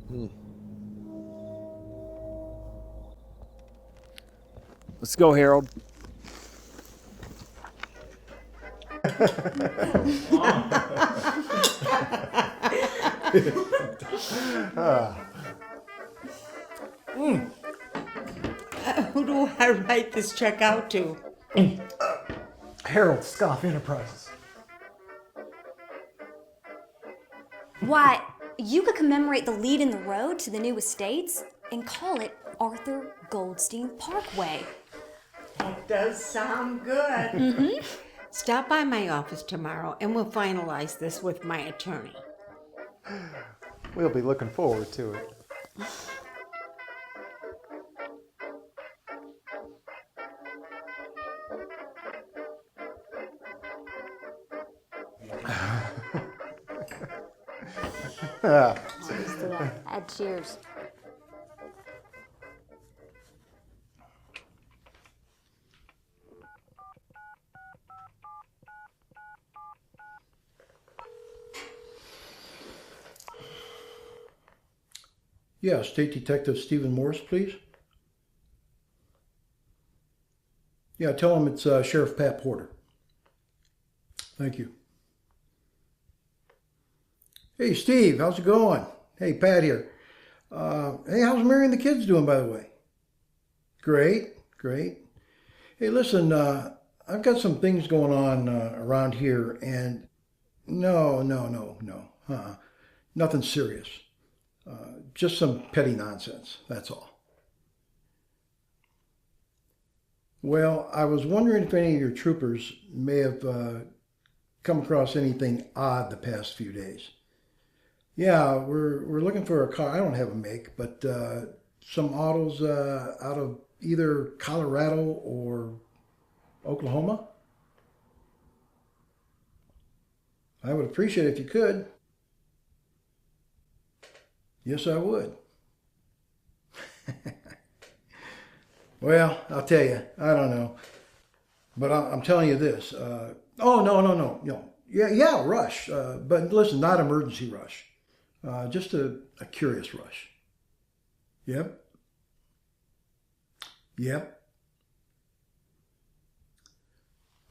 Let's go, Harold. Who do I write this check out to? Harold Scoff Enterprises. Why, you could commemorate the lead in the road to the new estates and call it Arthur Goldstein Parkway. That does sound good. Mm-hmm. Stop by my office tomorrow and we'll finalize this with my attorney. We'll be looking forward to it. Cheers to that. Add cheers. Yeah, State Detective Stephen Morse, please. Yeah, tell him it's Sheriff Pat Porter. Thank you. Hey, Steve, how's it going? Hey, Pat here. Hey, how's Mary and the kids doing, by the way? Great, great. Hey, listen, I've got some things going on around here, and no. Nothing serious. Just some petty nonsense, that's all. Well, I was wondering if any of your troopers may have come across anything odd the past few days. Yeah, we're looking for a car. I don't have a make, but some autos out of either Colorado or Oklahoma. I would appreciate it if you could. Yes, I would. Well, I'll tell you, I don't know. But I'm telling you this. No. Yeah, rush. But listen, not emergency rush. Just a curious rush. Yep.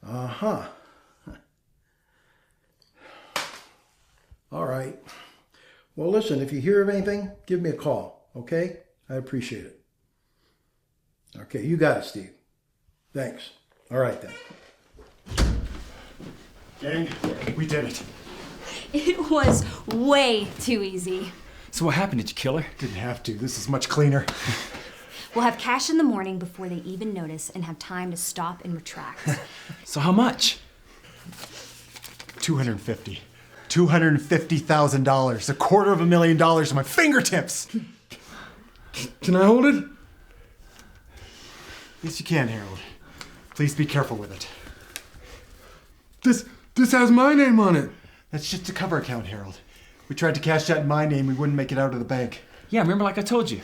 Uh-huh. All right. Well, listen, if you hear of anything, give me a call, okay? I appreciate it. Okay, you got it, Steve. Thanks. All right, then. Gang, we did it. It was way too easy. So what happened? Did you kill her? Didn't have to. This is much cleaner. We'll have cash in the morning before they even notice and have time to stop and retract. So how much? $250,000. $250,000. $250,000 at my fingertips. Can I hold it? Yes, you can, Harold. Please be careful with it. This has my name on it. That's just a cover account, Harold. We tried to cash that in my name. We wouldn't make it out of the bank. Yeah, remember like I told you.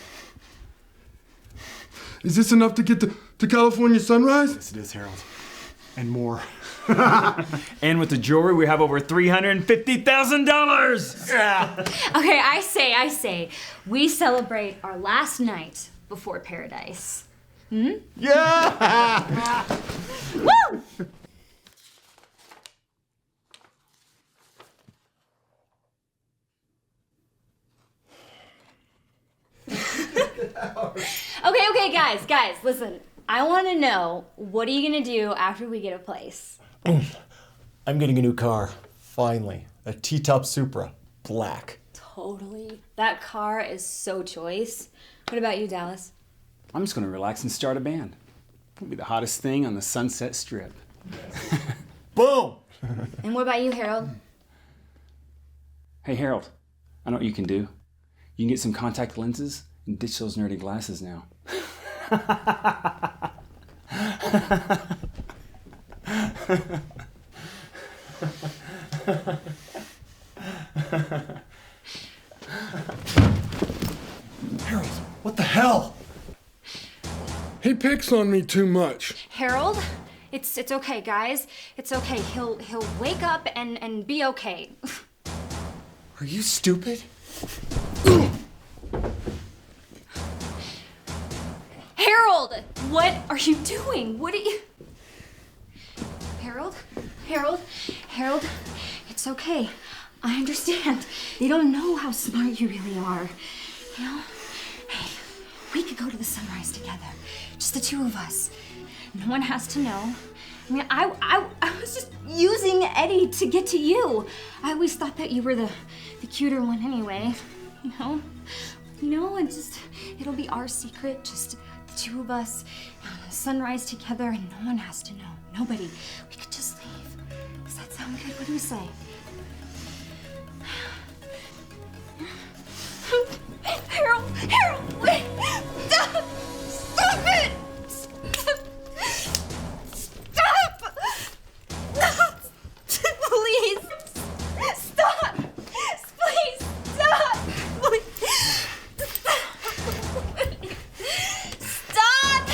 Is this enough to get to California Sunrise? Yes, it is, Harold. And more. And with the jewelry, we have over $350,000. Yeah. Okay, I say, we celebrate our last night before paradise. Hmm? Yeah! Woo! Okay, guys, listen. I want to know, what are you going to do after we get a place? I'm getting a new car. Finally. A T-top Supra. Black. Totally. That car is so choice. What about you, Dallas? I'm just going to relax and start a band. It'll be the hottest thing on the Sunset Strip. Boom! And what about you, Harold? Hey, Harold, I know what you can do. You can get some contact lenses and ditch those nerdy glasses now. Harold, what the hell? He picks on me too much. Harold? It's okay, guys. It's okay. He'll wake up and be okay. Are you stupid? Harold! What are you doing? What are you... Harold? It's okay. I understand. They don't know how smart you really are. You know? Hey, we could go to the sunrise together. Just the two of us. No one has to know. I mean, I was just using Eddie to get to you. I always thought that you were the cuter one anyway. You know, and just, it'll be our secret, just the two of us, sunrise together, and no one has to know. Nobody. We could just leave. Does that sound good? What do you say? Harold, wait! Stop! Stop it! Stop! Please! Stop! Please, stop! Stop!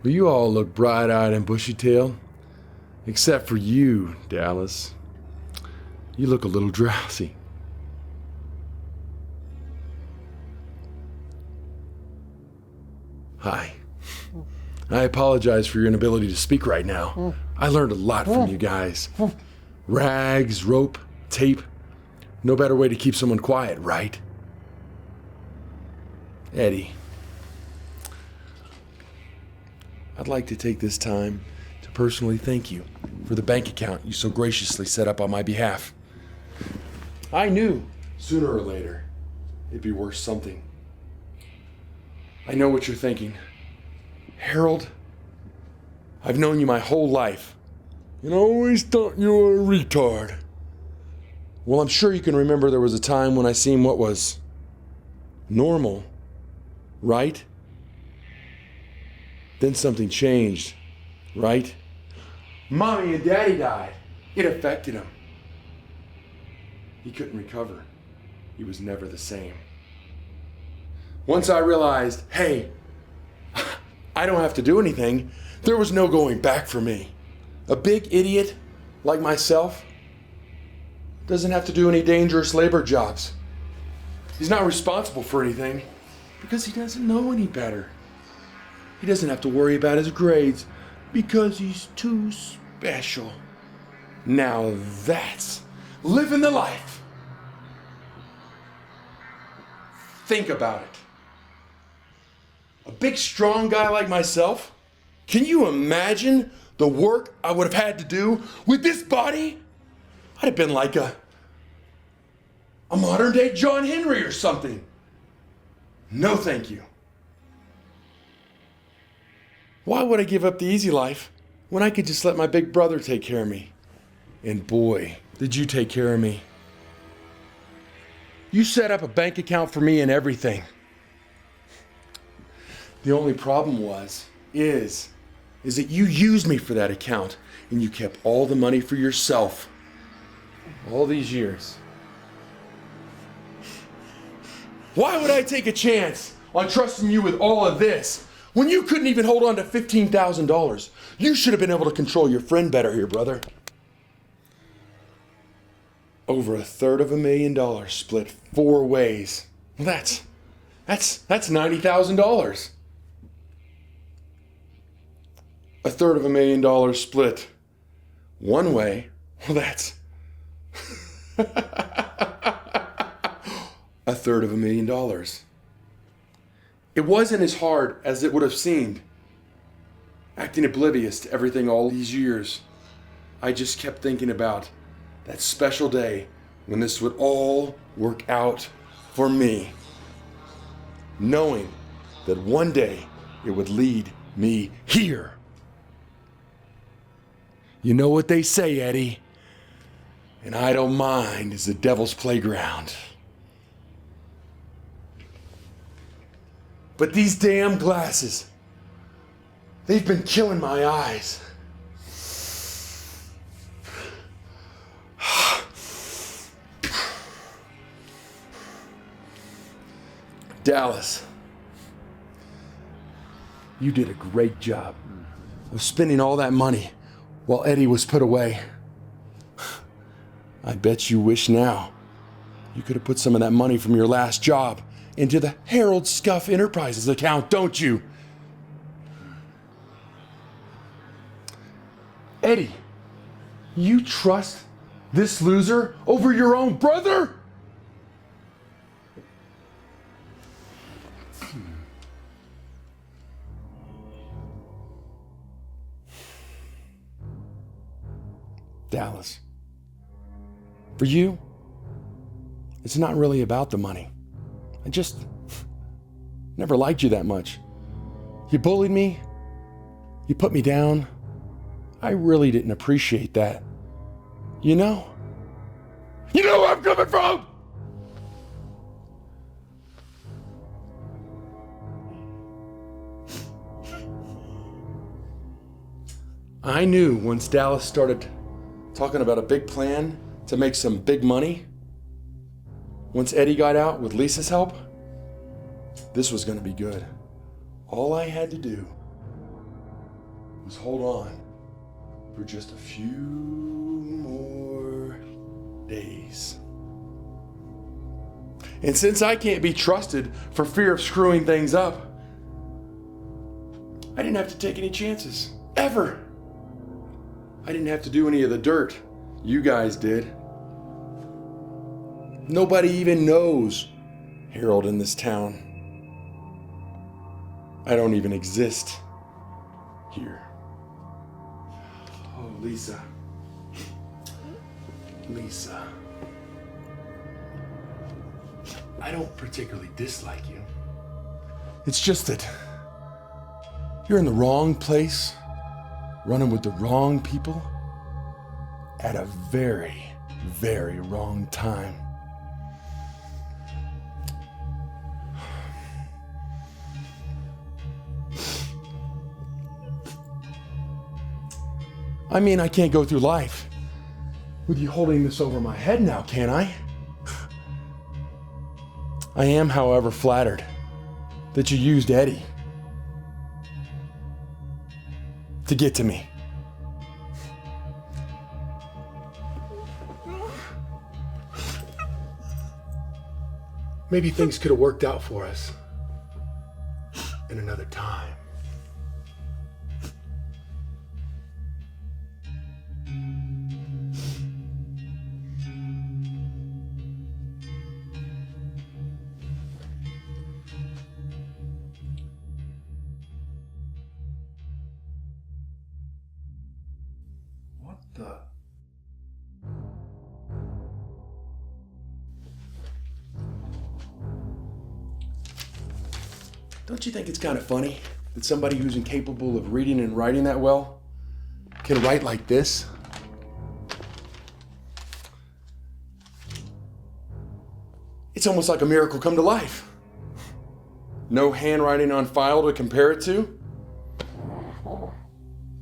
Well, you all look bright-eyed and bushy-tailed. Except for you, Dallas. You look a little drowsy. Hi. I apologize for your inability to speak right now. I learned a lot from you guys. Rags, rope, tape. No better way to keep someone quiet, right? Eddie, I'd like to take this time to personally thank you for the bank account you so graciously set up on my behalf. I knew sooner or later it'd be worth something. I know what you're thinking. Harold, I've known you my whole life and I always thought you were a retard. Well, I'm sure you can remember there was a time when I seemed what was normal, right? Then something changed, right? Mommy and Daddy died. It affected him. He couldn't recover. He was never the same. Once I realized, hey, I don't have to do anything, there was no going back for me. A big idiot like myself doesn't have to do any dangerous labor jobs. He's not responsible for anything because he doesn't know any better. He doesn't have to worry about his grades because he's too special. Now that's living the life. Think about it. A big, strong guy like myself, can you imagine the work I would have had to do with this body? I'd have been like a modern day John Henry or something. No, thank you. Why would I give up the easy life when I could just let my big brother take care of me? And boy, did you take care of me. You set up a bank account for me and everything. The only problem is that you used me for that account and you kept all the money for yourself. All these years. Why would I take a chance on trusting you with all of this when you couldn't even hold on to $15,000? You should have been able to control your friend better here, brother. Over $350,000 split 4 ways. Well, that's $90,000. $350,000 split 1 way. Well, that's $350,000. It wasn't as hard as it would have seemed. Acting oblivious to everything all these years. I just kept thinking about that special day when this would all work out for me. Knowing that one day it would lead me here. You know what they say, Eddie? And I don't mind is the devil's playground. But these damn glasses, they've been killing my eyes. Dallas, you did a great job of spending all that money while Eddie was put away. I bet you wish now you could have put some of that money from your last job into the Harold Scuff Enterprises account, don't you? Eddie, you trust this loser over your own brother? Dallas, for you, it's not really about the money. I just never liked you that much. You bullied me. You put me down. I really didn't appreciate that. You know? You know where I'm coming from! I knew once Dallas started talking about a big plan to make some big money, once Eddie got out with Lisa's help, this was going to be good. All I had to do was hold on for just a few more days. And since I can't be trusted for fear of screwing things up, I didn't have to take any chances, ever. I didn't have to do any of the dirt. You guys did. Nobody even knows Harold in this town. I don't even exist here. Oh, Lisa. Lisa. I don't particularly dislike you. It's just that you're in the wrong place, running with the wrong people, at a very, very wrong time. I mean, I can't go through life with you holding this over my head now, can I? I am, however, flattered that you used Eddie to get to me. Maybe things could have worked out for us in another time. What the? Don't you think it's kind of funny that somebody who's incapable of reading and writing that well can write like this? It's almost like a miracle come to life. No handwriting on file to compare it to.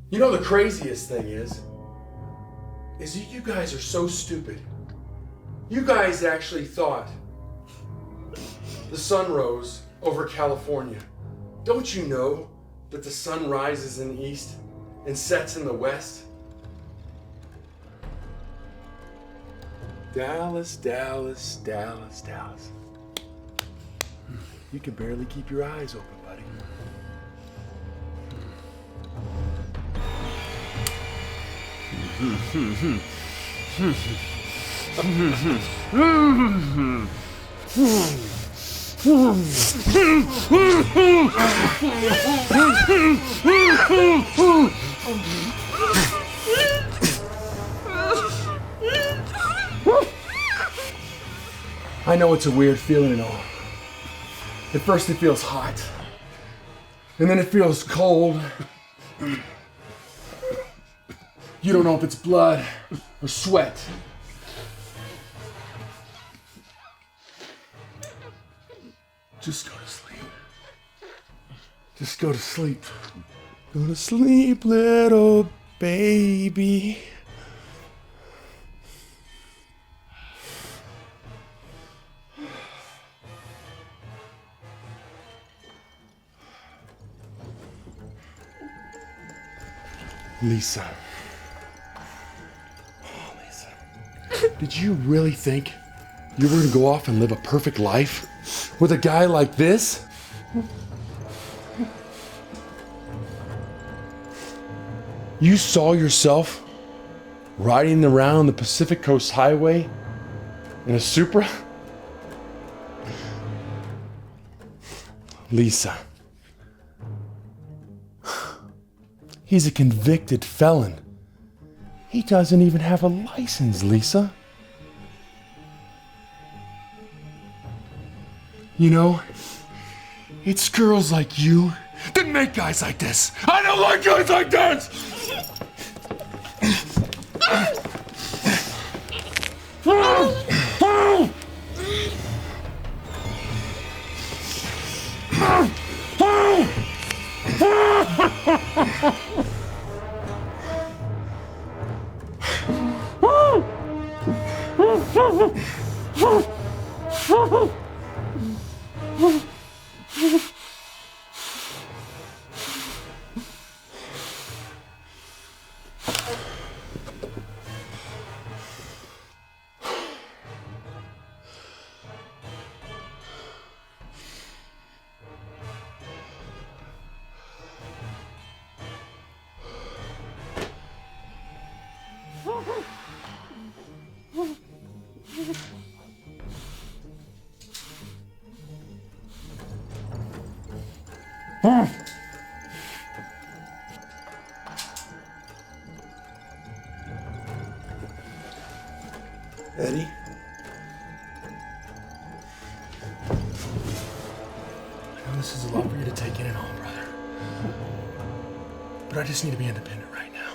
You know, the craziest thing is that you guys are so stupid. You guys actually thought the sun rose over California. Don't you know that the sun rises in the east and sets in the west? Dallas, Dallas, Dallas, Dallas. You can barely keep your eyes open, buddy. I know it's a weird feeling and all. At first it feels hot, and then it feels cold. You don't know if it's blood or sweat. Just go to sleep. Just go to sleep. Go to sleep, little baby. Lisa. Oh, Lisa. Did you really think you were gonna go off and live a perfect life with a guy like this? You saw yourself riding around the Pacific Coast Highway in a Supra? Lisa. He's a convicted felon. He doesn't even have a license, Lisa. You know, it's girls like you that make guys like this. I don't like guys like this! Eddie? I know this is a lot for you to take in and all, brother. But I just need to be independent right now.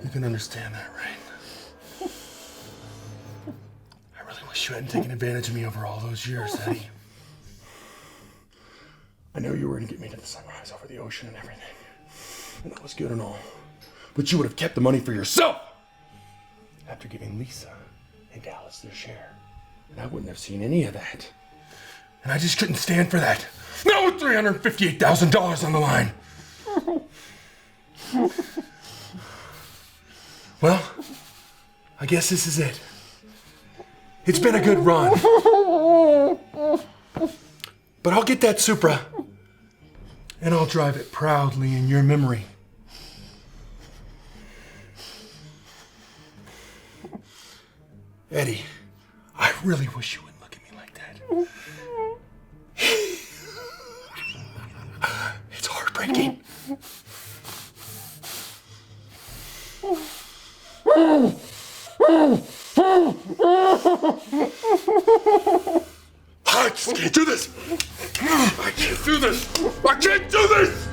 You can understand that, right? I really wish you hadn't taken advantage of me over all those years, Eddie. I know you were going to get me to the sunrise over the ocean and everything. And that was good and all. But you would have kept the money for yourself after giving Lisa and Dallas their share. And I wouldn't have seen any of that. And I just couldn't stand for that. Now with $358,000 on the line. Well, I guess this is it. It's been a good run. But I'll get that Supra. And I'll drive it proudly in your memory. Eddie, I really wish you wouldn't look at me like that. It's heartbreaking. I just can't do this. I can't do this. I can't do this.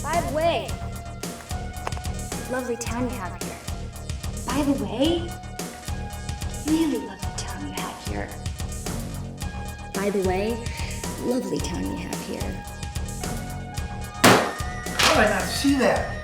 By the way, lovely town you have here. By the way, really lovely town you have here. By the way, lovely town you have here. How did I not see that?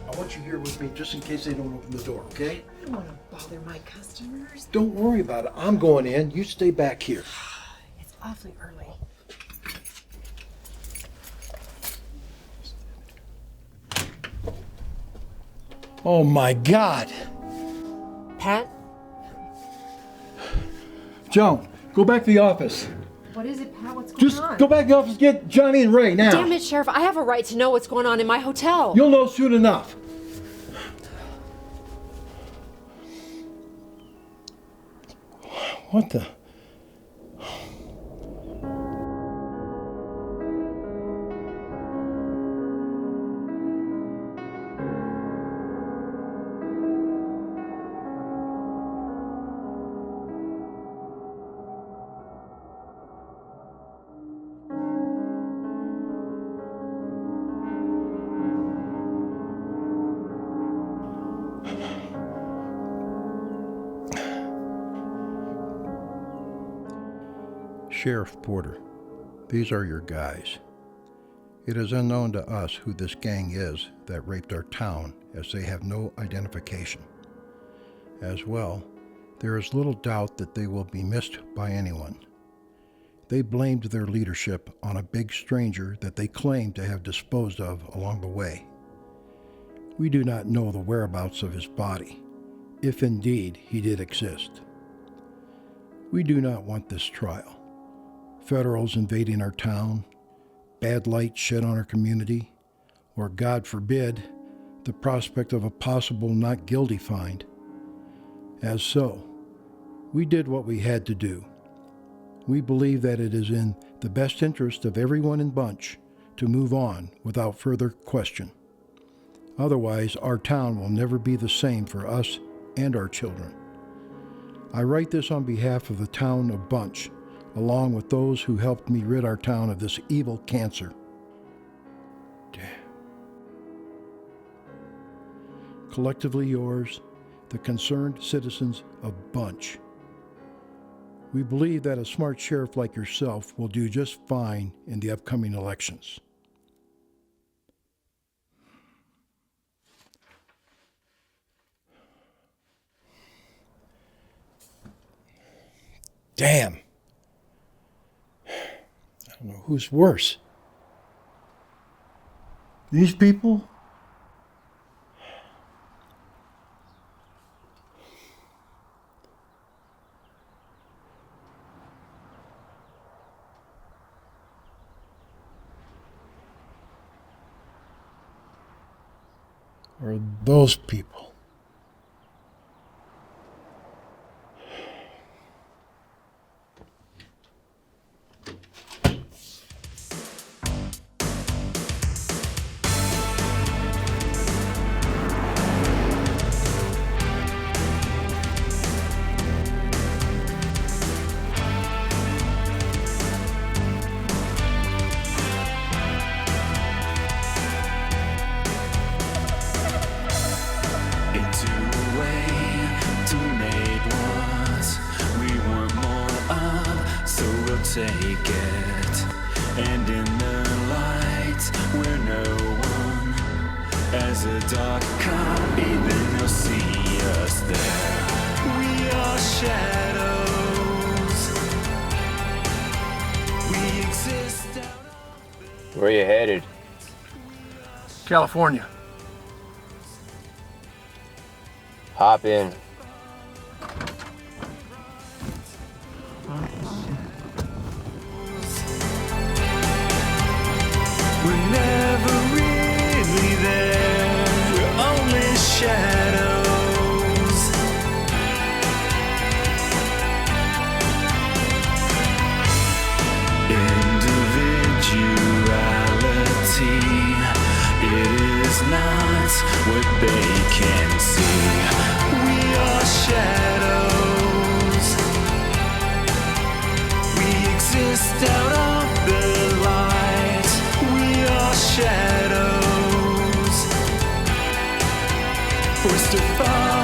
I want you here with me just in case they don't open the door, okay? I don't want to bother my customers. Don't worry about it. I'm going in. You stay back here. It's awfully early. Oh my God. Pat? Joan, go back to the office. What is it, Pat? What's going Just on? go back to the office, get Johnny and Ray now. Damn it, Sheriff. I have a right to know what's going on in my hotel. You'll know soon enough. What the? Sheriff Porter, these are your guys. It is unknown to us who this gang is that raped our town, as they have no identification. As well, there is little doubt that they will be missed by anyone. They blamed their leadership on a big stranger that they claimed to have disposed of along the way. We do not know the whereabouts of his body, if indeed he did exist. We do not want this trial. Federals invading our town, bad light shed on our community, or God forbid, the prospect of a possible not guilty find. As so, we did what we had to do. We believe that it is in the best interest of everyone in Bunch to move on without further question. Otherwise, our town will never be the same for us and our children. I write this on behalf of the town of Bunch, along with those who helped me rid our town of this evil cancer. Collectively yours, the concerned citizens of Bunch. We believe that a smart sheriff like yourself will do just fine in the upcoming elections. Damn. I don't know who's worse. These people? Or those people? Take it, and in the light where no one as a dark copy, then they'll see us there. We are shadows. We exist out. Where are you headed? California. Hop in. We're never really there. We're only shadows. Individuality, it is not what they can see. We are shadows. We exist out of the light. We are shadows. Forced to fall.